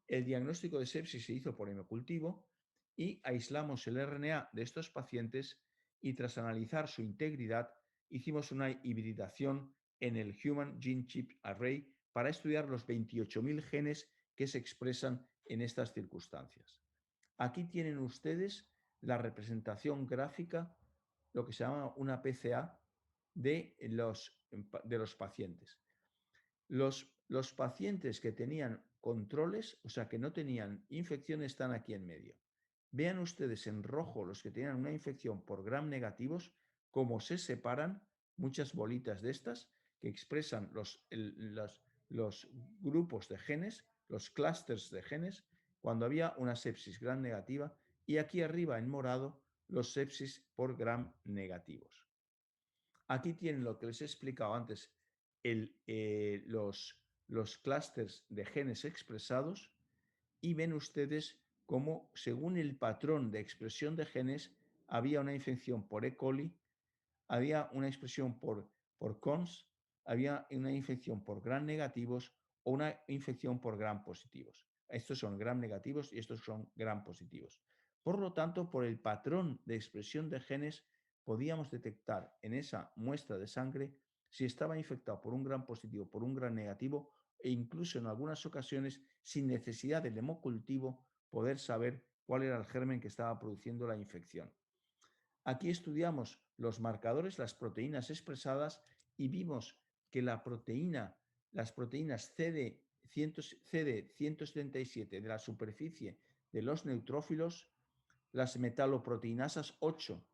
El diagnóstico de sepsis se hizo por hemocultivo y aislamos el RNA de estos pacientes y tras analizar su integridad hicimos una hibridación en el Human Gene Chip Array para estudiar los 28.000 genes que se expresan en estas circunstancias. Aquí tienen ustedes la representación gráfica, lo que se llama una PCA de los pacientes. Los pacientes que tenían controles, o sea, que no tenían infección, están aquí en medio. Vean ustedes en rojo los que tenían una infección por gram negativos, cómo se separan muchas bolitas de estas que expresan los grupos de genes, los clústeres de genes, cuando había una sepsis gram negativa, y aquí arriba en morado los sepsis por gram negativos. Aquí tienen lo que les he explicado antes, los clústeres de genes expresados y ven ustedes cómo según el patrón de expresión de genes había una infección por E. coli, había una expresión por cons, había una infección por gram negativos o una infección por gram positivos. Estos son gram negativos y estos son gram positivos. Por lo tanto, por el patrón de expresión de genes, podíamos detectar en esa muestra de sangre si estaba infectado por un gram positivo, por un gram negativo e incluso en algunas ocasiones, sin necesidad del hemocultivo, poder saber cuál era el germen que estaba produciendo la infección. Aquí estudiamos los marcadores, las proteínas expresadas y vimos que las proteínas CD177 de la superficie de los neutrófilos, las metaloproteinasas 8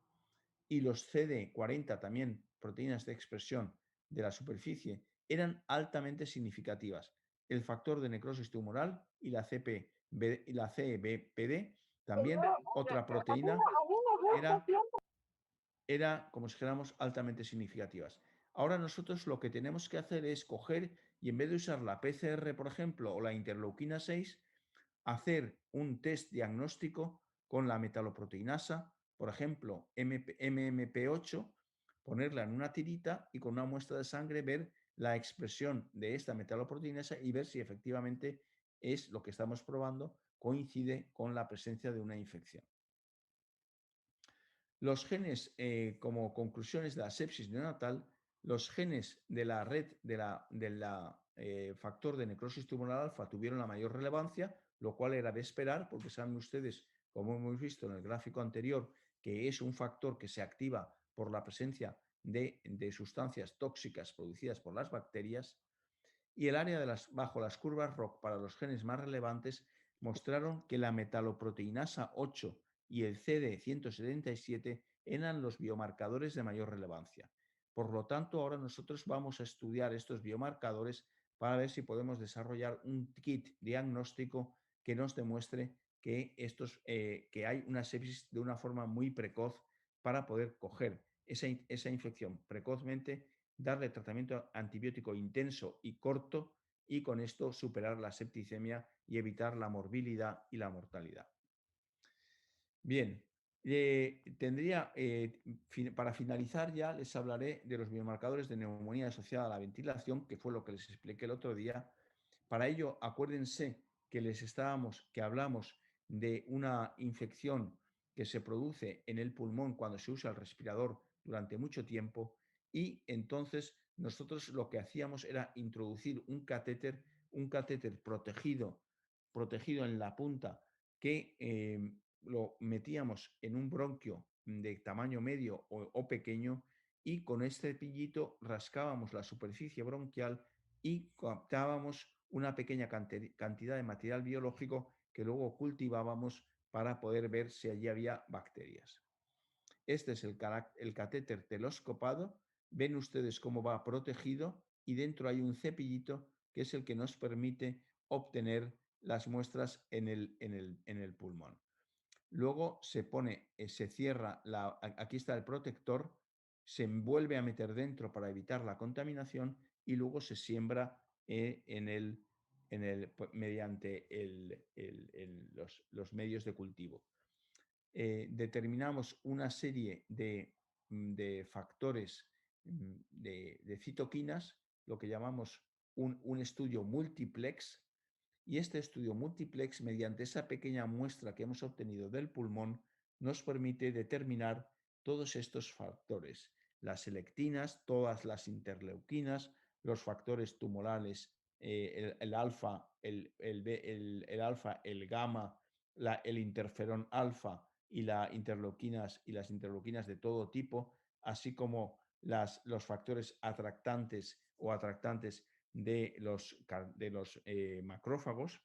y los CD40 también, proteínas de expresión de la superficie, eran altamente significativas. El factor de necrosis tumoral y la CBPD, también otra proteína, era, como si dijéramos, altamente significativas. Ahora nosotros lo que tenemos que hacer es coger y en vez de usar la PCR, por ejemplo, o la interleuquina 6, hacer un test diagnóstico con la metaloproteinasa, por ejemplo, MMP8, ponerla en una tirita y con una muestra de sangre ver la expresión de esta metaloproteinasa y ver si efectivamente es lo que estamos probando, coincide con la presencia de una infección. Los genes, como conclusiones de la sepsis neonatal, los genes de la red del factor de necrosis tumoral alfa tuvieron la mayor relevancia, lo cual era de esperar, porque saben ustedes, como hemos visto en el gráfico anterior, que es un factor que se activa por la presencia de sustancias tóxicas producidas por las bacterias. y el área bajo las curvas ROC para los genes más relevantes mostraron que la metaloproteinasa 8 y el CD177 eran los biomarcadores de mayor relevancia. Por lo tanto, ahora nosotros vamos a estudiar estos biomarcadores para ver si podemos desarrollar un kit diagnóstico que nos demuestre que, que hay una sepsis de una forma muy precoz para poder coger esa infección precozmente, darle tratamiento antibiótico intenso y corto y con esto superar la septicemia y evitar la morbilidad y la mortalidad. Bien, para finalizar ya les hablaré de los biomarcadores de neumonía asociada a la ventilación, que fue lo que les expliqué el otro día. Para ello, acuérdense que hablamos de una infección que se produce en el pulmón cuando se usa el respirador durante mucho tiempo y entonces nosotros lo que hacíamos era introducir un catéter protegido en la punta que lo metíamos en un bronquio de tamaño medio o pequeño y con este cepillito rascábamos la superficie bronquial y captábamos una pequeña cantidad de material biológico que luego cultivábamos para poder ver si allí había bacterias. Este es el catéter teloscopado. Ven ustedes cómo va protegido y dentro hay un cepillito que es el que nos permite obtener las muestras en el pulmón. Luego se cierra, aquí está el protector, se vuelve a meter dentro para evitar la contaminación y luego se siembra mediante los medios de cultivo. Determinamos una serie de factores de citoquinas, lo que llamamos un estudio multiplex, y este estudio multiplex, mediante esa pequeña muestra que hemos obtenido del pulmón, nos permite determinar todos estos factores, las selectinas, todas las interleuquinas, los factores tumorales, el alfa, el alfa, el gamma, el interferón alfa y las interleuquinas de todo tipo, así como los factores atractantes o atractantes de los macrófagos.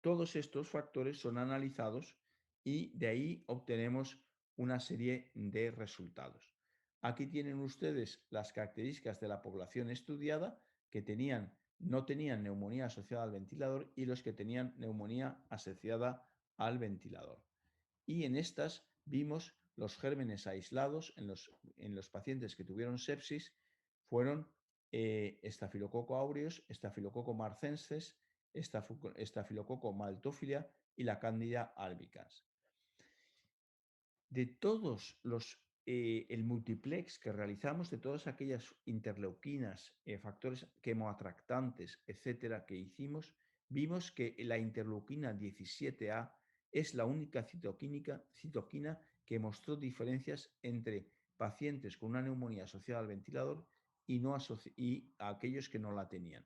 Todos estos factores son analizados y de ahí obtenemos una serie de resultados. Aquí tienen ustedes las características de la población estudiada que no tenían neumonía asociada al ventilador y los que tenían neumonía asociada al ventilador. Y en estas vimos los gérmenes aislados en los pacientes que tuvieron sepsis fueron Staphylococcus aureus, Staphylococcus marcensis, Staphylococcus maltophilia y la Candida albicans. De todos el multiplex que realizamos, de todas aquellas interleuquinas, factores quemoatractantes, etcétera, que hicimos, vimos que la interleuquina 17A es la única citoquina que mostró diferencias entre pacientes con una neumonía asociada al ventilador y aquellos que no la tenían.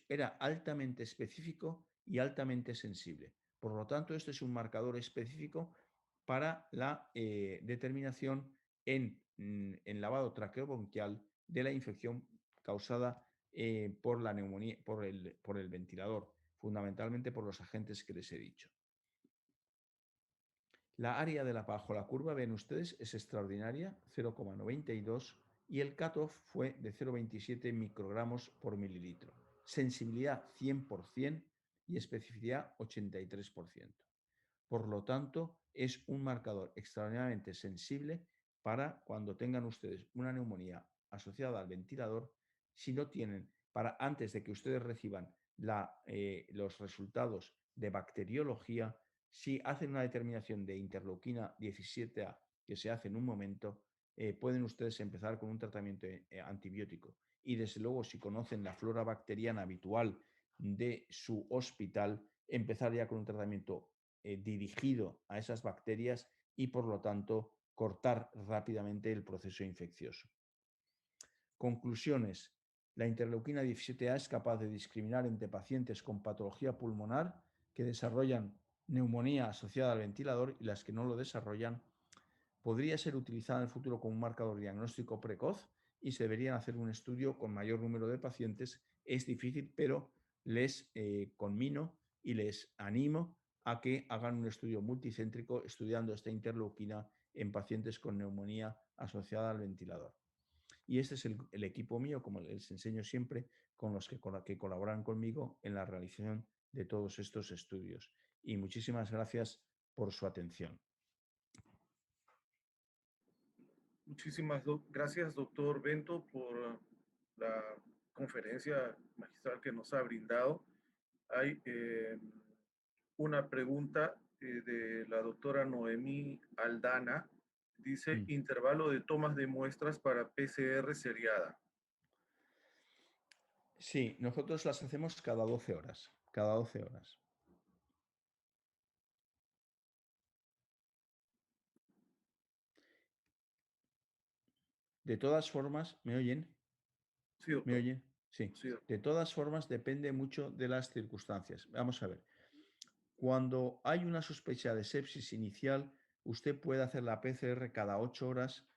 Era altamente específico y altamente sensible. Por lo tanto, este es un marcador específico para la determinación en lavado traqueobronquial de la infección causada por la neumonía, por el ventilador, fundamentalmente por los agentes que les he dicho. La área bajo la curva, ven ustedes, es extraordinaria, 0,92, y el cutoff fue de 0,27 microgramos por mililitro. Sensibilidad 100% y especificidad 83%. Por lo tanto, es un marcador extraordinariamente sensible para cuando tengan ustedes una neumonía asociada al ventilador, si no tienen, antes de que ustedes reciban los resultados de bacteriología, si hacen una determinación de interleuquina 17A que se hace en un momento, pueden ustedes empezar con un tratamiento antibiótico. Y desde luego, si conocen la flora bacteriana habitual de su hospital, empezar ya con un tratamiento dirigido a esas bacterias y, por lo tanto, cortar rápidamente el proceso infeccioso. Conclusiones. La interleuquina 17A es capaz de discriminar entre pacientes con patología pulmonar que desarrollan neumonía asociada al ventilador y las que no lo desarrollan podría ser utilizada en el futuro como un marcador diagnóstico precoz y se deberían hacer un estudio con mayor número de pacientes. Es difícil, pero les conmino y les animo a que hagan un estudio multicéntrico estudiando esta interleuquina en pacientes con neumonía asociada al ventilador. Y este es el equipo mío, como les enseño siempre, con los que colaboran conmigo en la realización de todos estos estudios. Y muchísimas gracias por su atención. Muchísimas gracias, doctor Bento, por la conferencia magistral que nos ha brindado. Hay una pregunta de la doctora Noemí Aldana. Dice, intervalo de tomas de muestras para PCR seriada. Sí, nosotros las hacemos cada 12 horas. Cada 12 horas. De todas formas, ¿me oyen? Sí, doctor. ¿Me oyen? Sí. Sí, doctor. De todas formas, depende mucho de las circunstancias. Vamos a ver. Cuando hay una sospecha de sepsis inicial, usted puede hacer la PCR cada 8 horas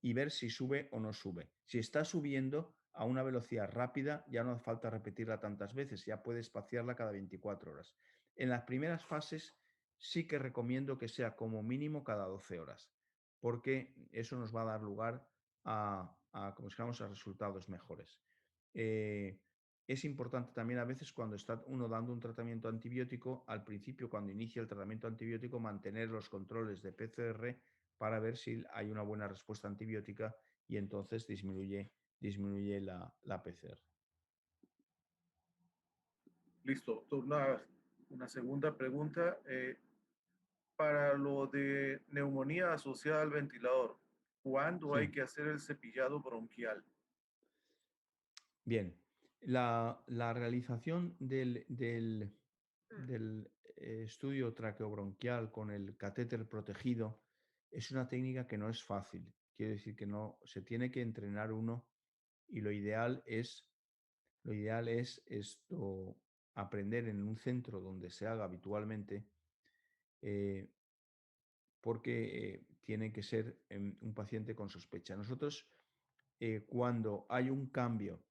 y ver si sube o no sube. Si está subiendo a una velocidad rápida, ya no hace falta repetirla tantas veces, ya puede espaciarla cada 24 horas. En las primeras fases sí que recomiendo que sea como mínimo cada 12 horas, porque eso nos va a dar lugar como digamos, a resultados mejores. Es importante también a veces cuando está uno dando un tratamiento antibiótico, al principio cuando inicia el tratamiento antibiótico, mantener los controles de PCR para ver si hay una buena respuesta antibiótica y entonces disminuye la PCR. Listo, doctor. Una segunda pregunta. Para lo de neumonía asociada al ventilador, ¿cuándo hay Sí. que hacer el cepillado bronquial? Bien, la realización del estudio traqueobronquial con el catéter protegido es una técnica que no es fácil. Quiero decir que no se tiene que entrenar uno y lo ideal es esto aprender en un centro donde se haga habitualmente, porque tiene que ser un paciente con sospecha. Nosotros, cuando hay un cambio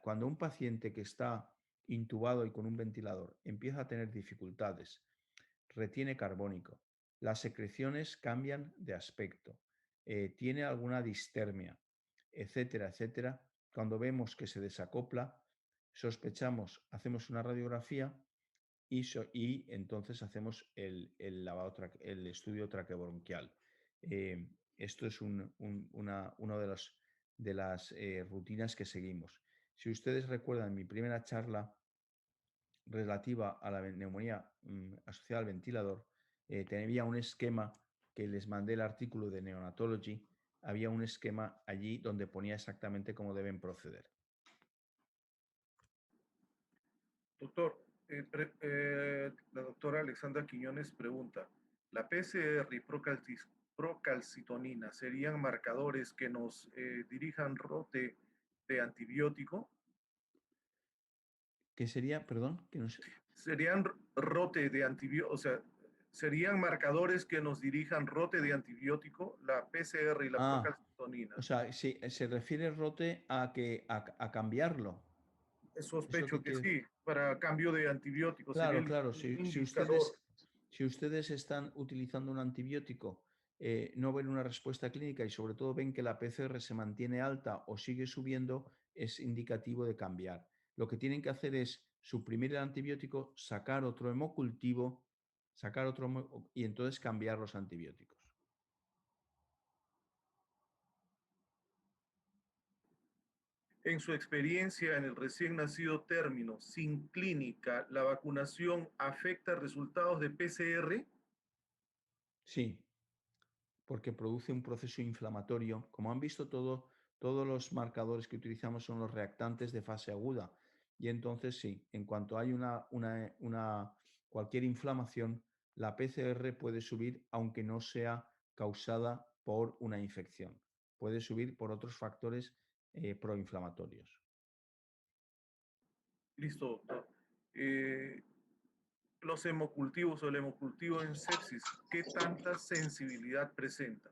cuando un paciente que está intubado y con un ventilador empieza a tener dificultades, retiene carbónico, las secreciones cambian de aspecto, tiene alguna distermia, etcétera, etcétera, cuando vemos que se desacopla, sospechamos, hacemos una radiografía y entonces hacemos el estudio traqueobronquial. Esto es una de las rutinas que seguimos. Si ustedes recuerdan mi primera charla relativa a la neumonía asociada al ventilador, tenía un esquema que les mandé el artículo de Neonatology, había un esquema allí donde ponía exactamente cómo deben proceder. Doctor, la doctora Alexandra Quiñones pregunta, ¿la PCR y procalcitonina serían marcadores que nos dirijan rote de antibiótico? ¿Qué sería? Perdón, que no sé. Serían rote de antibiótico, o sea, serían marcadores que nos dirijan rote de antibiótico, la PCR y la procalcitonina. O sea, si se refiere rote a cambiarlo. Sospecho que sí, para cambio de antibiótico sería Claro. un Si indicador. ustedes están utilizando un antibiótico, no ven una respuesta clínica y sobre todo ven que la PCR se mantiene alta o sigue subiendo, es indicativo de cambiar. Lo que tienen que hacer es suprimir el antibiótico, sacar otro hemocultivo, y entonces cambiar los antibióticos. En su experiencia en el recién nacido término, sin clínica, ¿la vacunación afecta resultados de PCR? Sí, porque produce un proceso inflamatorio. Como han visto, todos los marcadores que utilizamos son los reactantes de fase aguda. Y entonces sí, en cuanto hay cualquier inflamación, la PCR puede subir aunque no sea causada por una infección. Puede subir por otros factores proinflamatorios. Listo, doctor. Los hemocultivos o el hemocultivo en sepsis, ¿qué tanta sensibilidad presenta?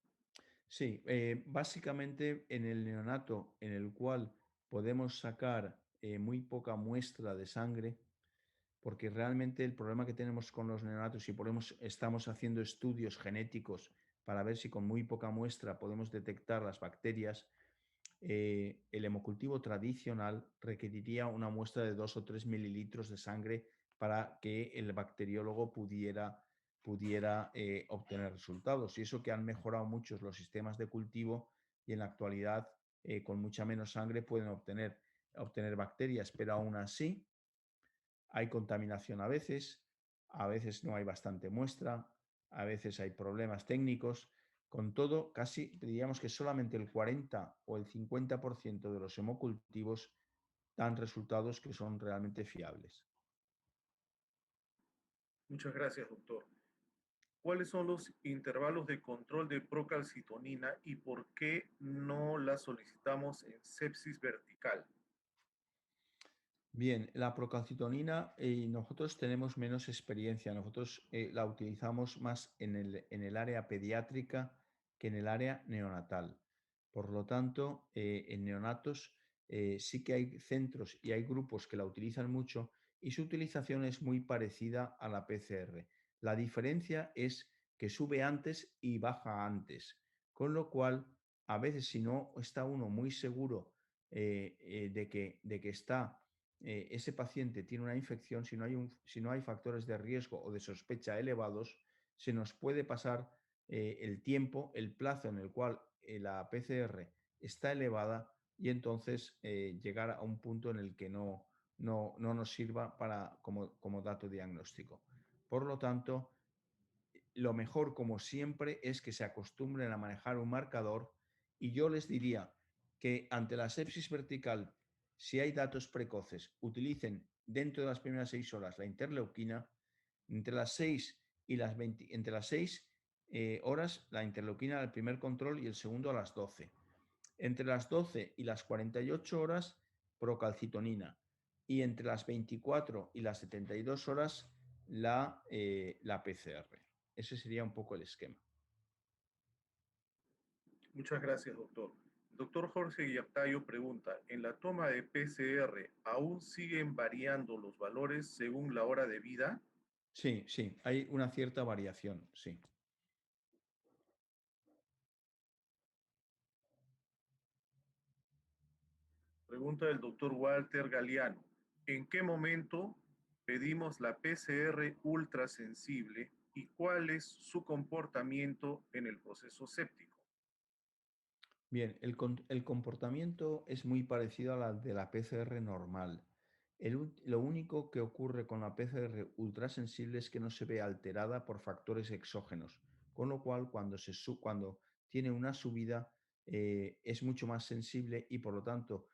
Sí, básicamente en el neonato, en el cual podemos sacar muy poca muestra de sangre, porque realmente el problema que tenemos con los neonatos y estamos haciendo estudios genéticos para ver si con muy poca muestra podemos detectar las bacterias, el hemocultivo tradicional requeriría una muestra de 2 o 3 mililitros de sangre para que el bacteriólogo pudiera obtener resultados. Y eso que han mejorado muchos los sistemas de cultivo y en la actualidad con mucha menos sangre pueden obtener bacterias, pero aún así hay contaminación a veces no hay bastante muestra, a veces hay problemas técnicos. Con todo, casi diríamos que solamente el 40 o el 50% de los hemocultivos dan resultados que son realmente fiables. Muchas gracias, doctor. ¿Cuáles son los intervalos de control de procalcitonina y por qué no la solicitamos en sepsis vertical? Bien, la procalcitonina, nosotros tenemos menos experiencia. Nosotros la utilizamos más en el área pediátrica que en el área neonatal. Por lo tanto, en neonatos sí que hay centros y hay grupos que la utilizan mucho y su utilización es muy parecida a la PCR. La diferencia es que sube antes y baja antes, con lo cual, a veces si no está uno muy seguro de que está ese paciente tiene una infección, si no hay factores de riesgo o de sospecha elevados, se nos puede pasar el tiempo, el plazo en el cual la PCR está elevada y entonces llegar a un punto en el que no nos sirva como dato diagnóstico. Por lo tanto, lo mejor, como siempre, es que se acostumbren a manejar un marcador y yo les diría que ante la sepsis vertical, si hay datos precoces, utilicen dentro de las primeras 6 horas la interleuquina, entre las 6 y las 20, entre las 6 horas la interleuquina al primer control y el segundo a las 12. Entre las 12 y las 48 horas procalcitonina y entre las 24 y las 72 horas la PCR. Ese sería un poco el esquema. Muchas gracias, doctor. Doctor Jorge Guiartayo pregunta, ¿en la toma de PCR aún siguen variando los valores según la hora de vida? Sí, sí, hay una cierta variación, sí. Pregunta del doctor Walter Galeano, ¿en qué momento pedimos la PCR ultrasensible y cuál es su comportamiento en el proceso séptico? Bien, el comportamiento es muy parecido a la de la PCR normal. Lo único que ocurre con la PCR ultrasensible es que no se ve alterada por factores exógenos, con lo cual cuando tiene una subida es mucho más sensible y por lo tanto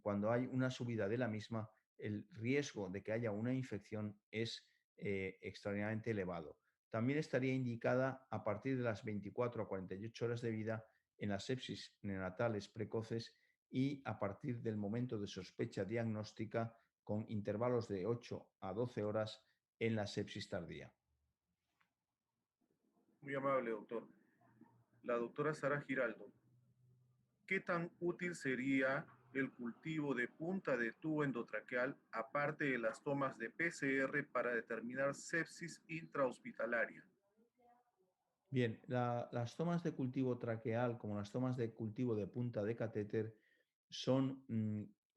cuando hay una subida de la misma, el riesgo de que haya una infección es extraordinariamente elevado. También estaría indicada a partir de las 24 a 48 horas de vida en las sepsis neonatales precoces y a partir del momento de sospecha diagnóstica con intervalos de 8 a 12 horas en la sepsis tardía. Muy amable, doctor. La doctora Sara Giraldo, ¿qué tan útil sería el cultivo de punta de tubo endotraqueal aparte de las tomas de PCR para determinar sepsis intrahospitalaria? Bien, las tomas de cultivo traqueal, como las tomas de cultivo de punta de catéter, son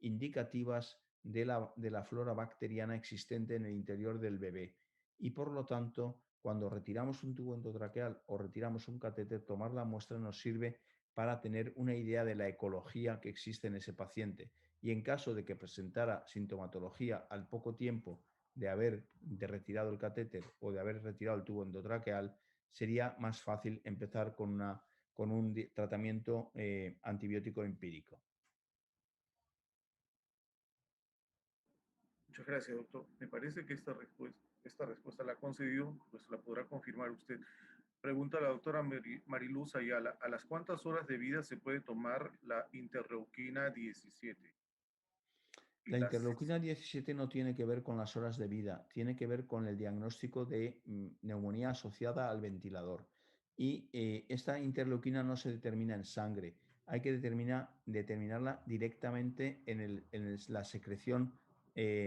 indicativas de la flora bacteriana existente en el interior del bebé. Y por lo tanto, cuando retiramos un tubo endotraqueal o retiramos un catéter, tomar la muestra nos sirve para tener una idea de la ecología que existe en ese paciente. Y en caso de que presentara sintomatología al poco tiempo de retirado el catéter o de haber retirado el tubo endotraqueal, sería más fácil empezar con un tratamiento antibiótico empírico. Muchas gracias, doctor. Me parece que esta respuesta la ha concedido, pues la podrá confirmar usted. Pregunta la doctora Mariluz Ayala, ¿a las cuántas horas de vida se puede tomar la interleuquina 17? Y La la ses- interleuquina 17 no tiene que ver con las horas de vida, tiene que ver con el diagnóstico de neumonía asociada al ventilador. Y esta interleuquina no se determina en sangre, hay que determinarla directamente en la secreción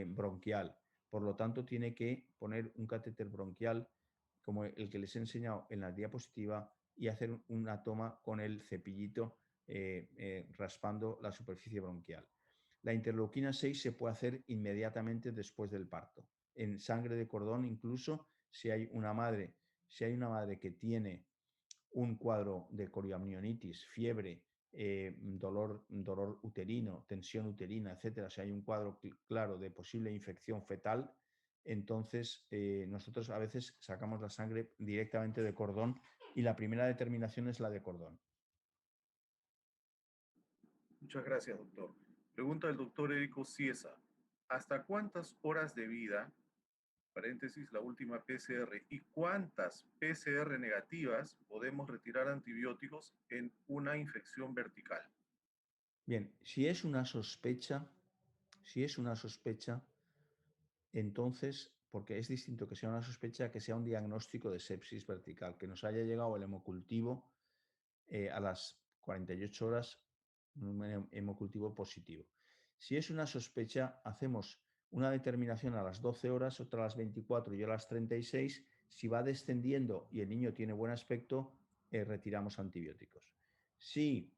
bronquial. Por lo tanto, tiene que poner un catéter bronquial como el que les he enseñado en la diapositiva y hacer una toma con el cepillito raspando la superficie bronquial. La interleuquina 6 se puede hacer inmediatamente después del parto. En sangre de cordón, incluso si hay una madre que tiene un cuadro de coriamnionitis, fiebre, dolor uterino, tensión uterina, etcétera, si hay un cuadro claro de posible infección fetal, entonces nosotros a veces sacamos la sangre directamente de cordón y la primera determinación es la de cordón. Muchas gracias, doctor. Pregunta del doctor Érico Ciesa. ¿Hasta cuántas horas de vida, paréntesis, la última PCR, y cuántas PCR negativas podemos retirar antibióticos en una infección vertical? Bien, si es una sospecha, entonces, porque es distinto que sea una sospecha que sea un diagnóstico de sepsis vertical, que nos haya llegado el hemocultivo a las 48 horas, un hemocultivo positivo. Si es una sospecha, hacemos una determinación a las 12 horas, otra a las 24 y a las 36. Si va descendiendo y el niño tiene buen aspecto, retiramos antibióticos. Si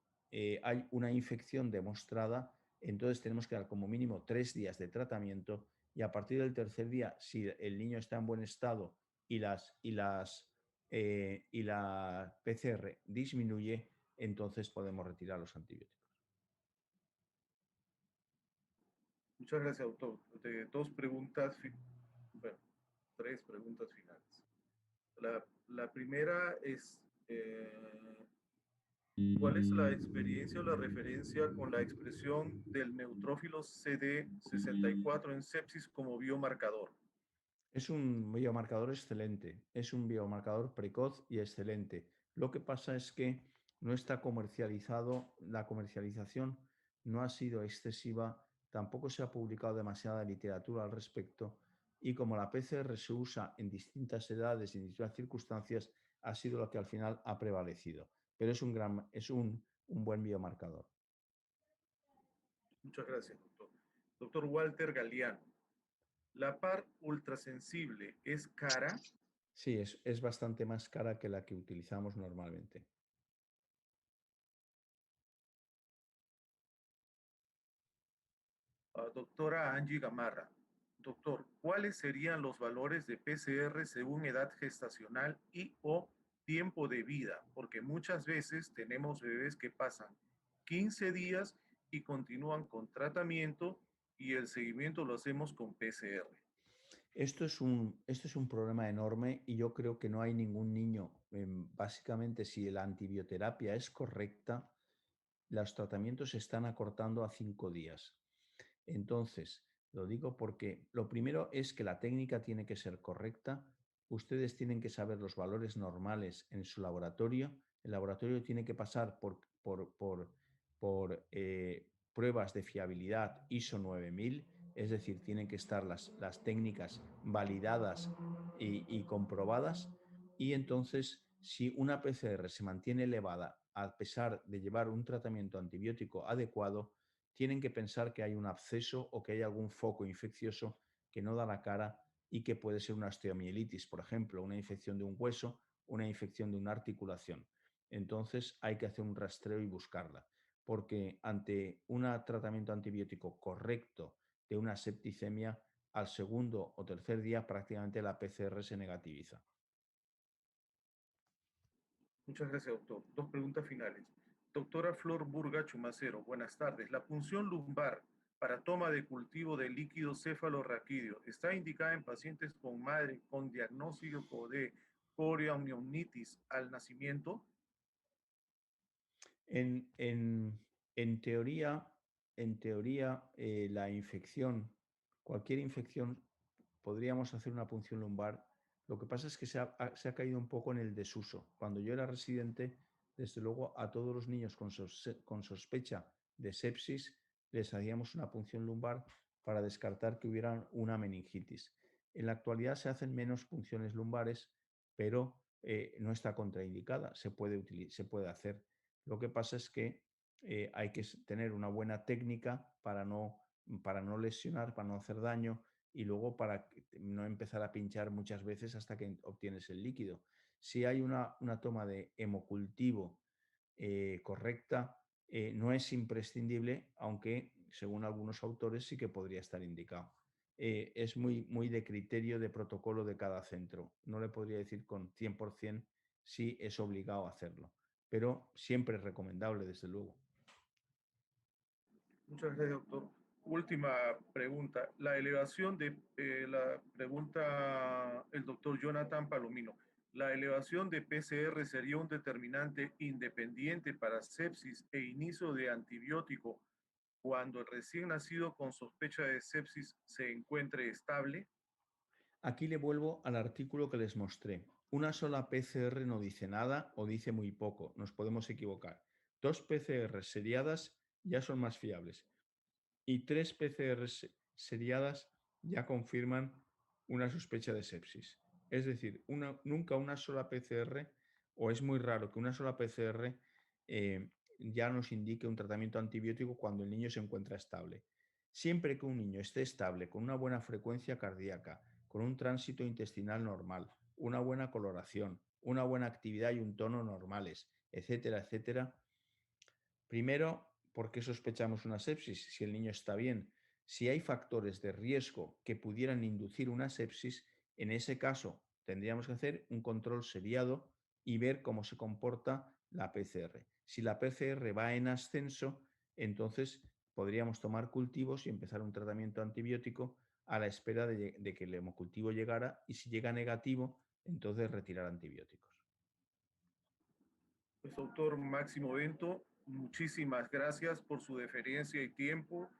hay una infección demostrada, entonces tenemos que dar como mínimo 3 días de tratamiento y a partir del tercer día, si el niño está en buen estado y la PCR disminuye, entonces podemos retirar los antibióticos. Muchas gracias, doctor. Dos preguntas, bueno, tres preguntas finales. La primera es, ¿cuál es la experiencia o la referencia con la expresión del neutrófilo CD64 en sepsis como biomarcador? Es un biomarcador excelente, es un biomarcador precoz y excelente. Lo que pasa es que no está comercializado, la comercialización no ha sido excesiva, tampoco se ha publicado demasiada literatura al respecto y como la PCR se usa en distintas edades y en distintas circunstancias, ha sido lo que al final ha prevalecido. Pero es un buen biomarcador. Muchas gracias, doctor. Doctor Walter Galeano, ¿la par ultrasensible es cara? Sí, es bastante más cara que la que utilizamos normalmente. Doctora Angie Gamarra, doctor, ¿cuáles serían los valores de PCR según edad gestacional y o tiempo de vida? Porque muchas veces tenemos bebés que pasan 15 días y continúan con tratamiento y el seguimiento lo hacemos con PCR. Esto es un problema enorme y yo creo que no hay ningún niño, básicamente si la antibioterapia es correcta, los tratamientos se están acortando a 5 días. Entonces, lo digo porque lo primero es que la técnica tiene que ser correcta. Ustedes tienen que saber los valores normales en su laboratorio. El laboratorio tiene que pasar por pruebas de fiabilidad ISO 9000, es decir, tienen que estar las técnicas validadas y comprobadas. Y entonces, si una PCR se mantiene elevada a pesar de llevar un tratamiento antibiótico adecuado, tienen que pensar que hay un absceso o que hay algún foco infeccioso que no da la cara y que puede ser una osteomielitis, por ejemplo, una infección de un hueso, una infección de una articulación. Entonces hay que hacer un rastreo y buscarla, porque ante un tratamiento antibiótico correcto de una septicemia, al segundo o tercer día prácticamente la PCR se negativiza. Muchas gracias, doctor. Dos preguntas finales. Doctora Flor Burga Chumacero, buenas tardes. La punción lumbar para toma de cultivo de líquido cefalorraquídeo está indicada en pacientes con madre con diagnóstico de corioamnionitis al nacimiento. En, en- en teoría, la infección, cualquier infección, podríamos hacer una punción lumbar. Lo que pasa es que se ha caído un poco en el desuso. Cuando yo era residente, desde luego a todos los niños con sospecha de sepsis les hacíamos una punción lumbar para descartar que hubiera una meningitis. En la actualidad se hacen menos punciones lumbares, pero no está contraindicada, se puede hacer. Lo que pasa es que hay que tener una buena técnica para no lesionar, para no hacer daño y luego para no empezar a pinchar muchas veces hasta que obtienes el líquido. Si hay una toma de hemocultivo correcta, no es imprescindible, aunque según algunos autores sí que podría estar indicado. Es muy de criterio de protocolo de cada centro. No le podría decir con 100% si es obligado a hacerlo, pero siempre es recomendable, desde luego. Muchas gracias, doctor. Última pregunta. La elevación de la pregunta el doctor Jonathan Palomino. ¿La elevación de PCR sería un determinante independiente para sepsis e inicio de antibiótico cuando el recién nacido con sospecha de sepsis se encuentre estable? Aquí le vuelvo al artículo que les mostré. Una sola PCR no dice nada o dice muy poco, nos podemos equivocar. Dos PCR seriadas ya son más fiables y tres PCR seriadas ya confirman una sospecha de sepsis. Es decir, nunca una sola PCR, o es muy raro que una sola PCR ya nos indique un tratamiento antibiótico cuando el niño se encuentra estable. Siempre que un niño esté estable, con una buena frecuencia cardíaca, con un tránsito intestinal normal, una buena coloración, una buena actividad y un tono normales, etcétera, etcétera. Primero, ¿por qué sospechamos una sepsis si el niño está bien? Si hay factores de riesgo que pudieran inducir una sepsis, en ese caso tendríamos que hacer un control seriado y ver cómo se comporta la PCR. Si la PCR va en ascenso, entonces podríamos tomar cultivos y empezar un tratamiento antibiótico a la espera de que el hemocultivo llegara, y si llega negativo, entonces retirar antibióticos. Pues doctor Máximo Bento, muchísimas gracias por su deferencia y tiempo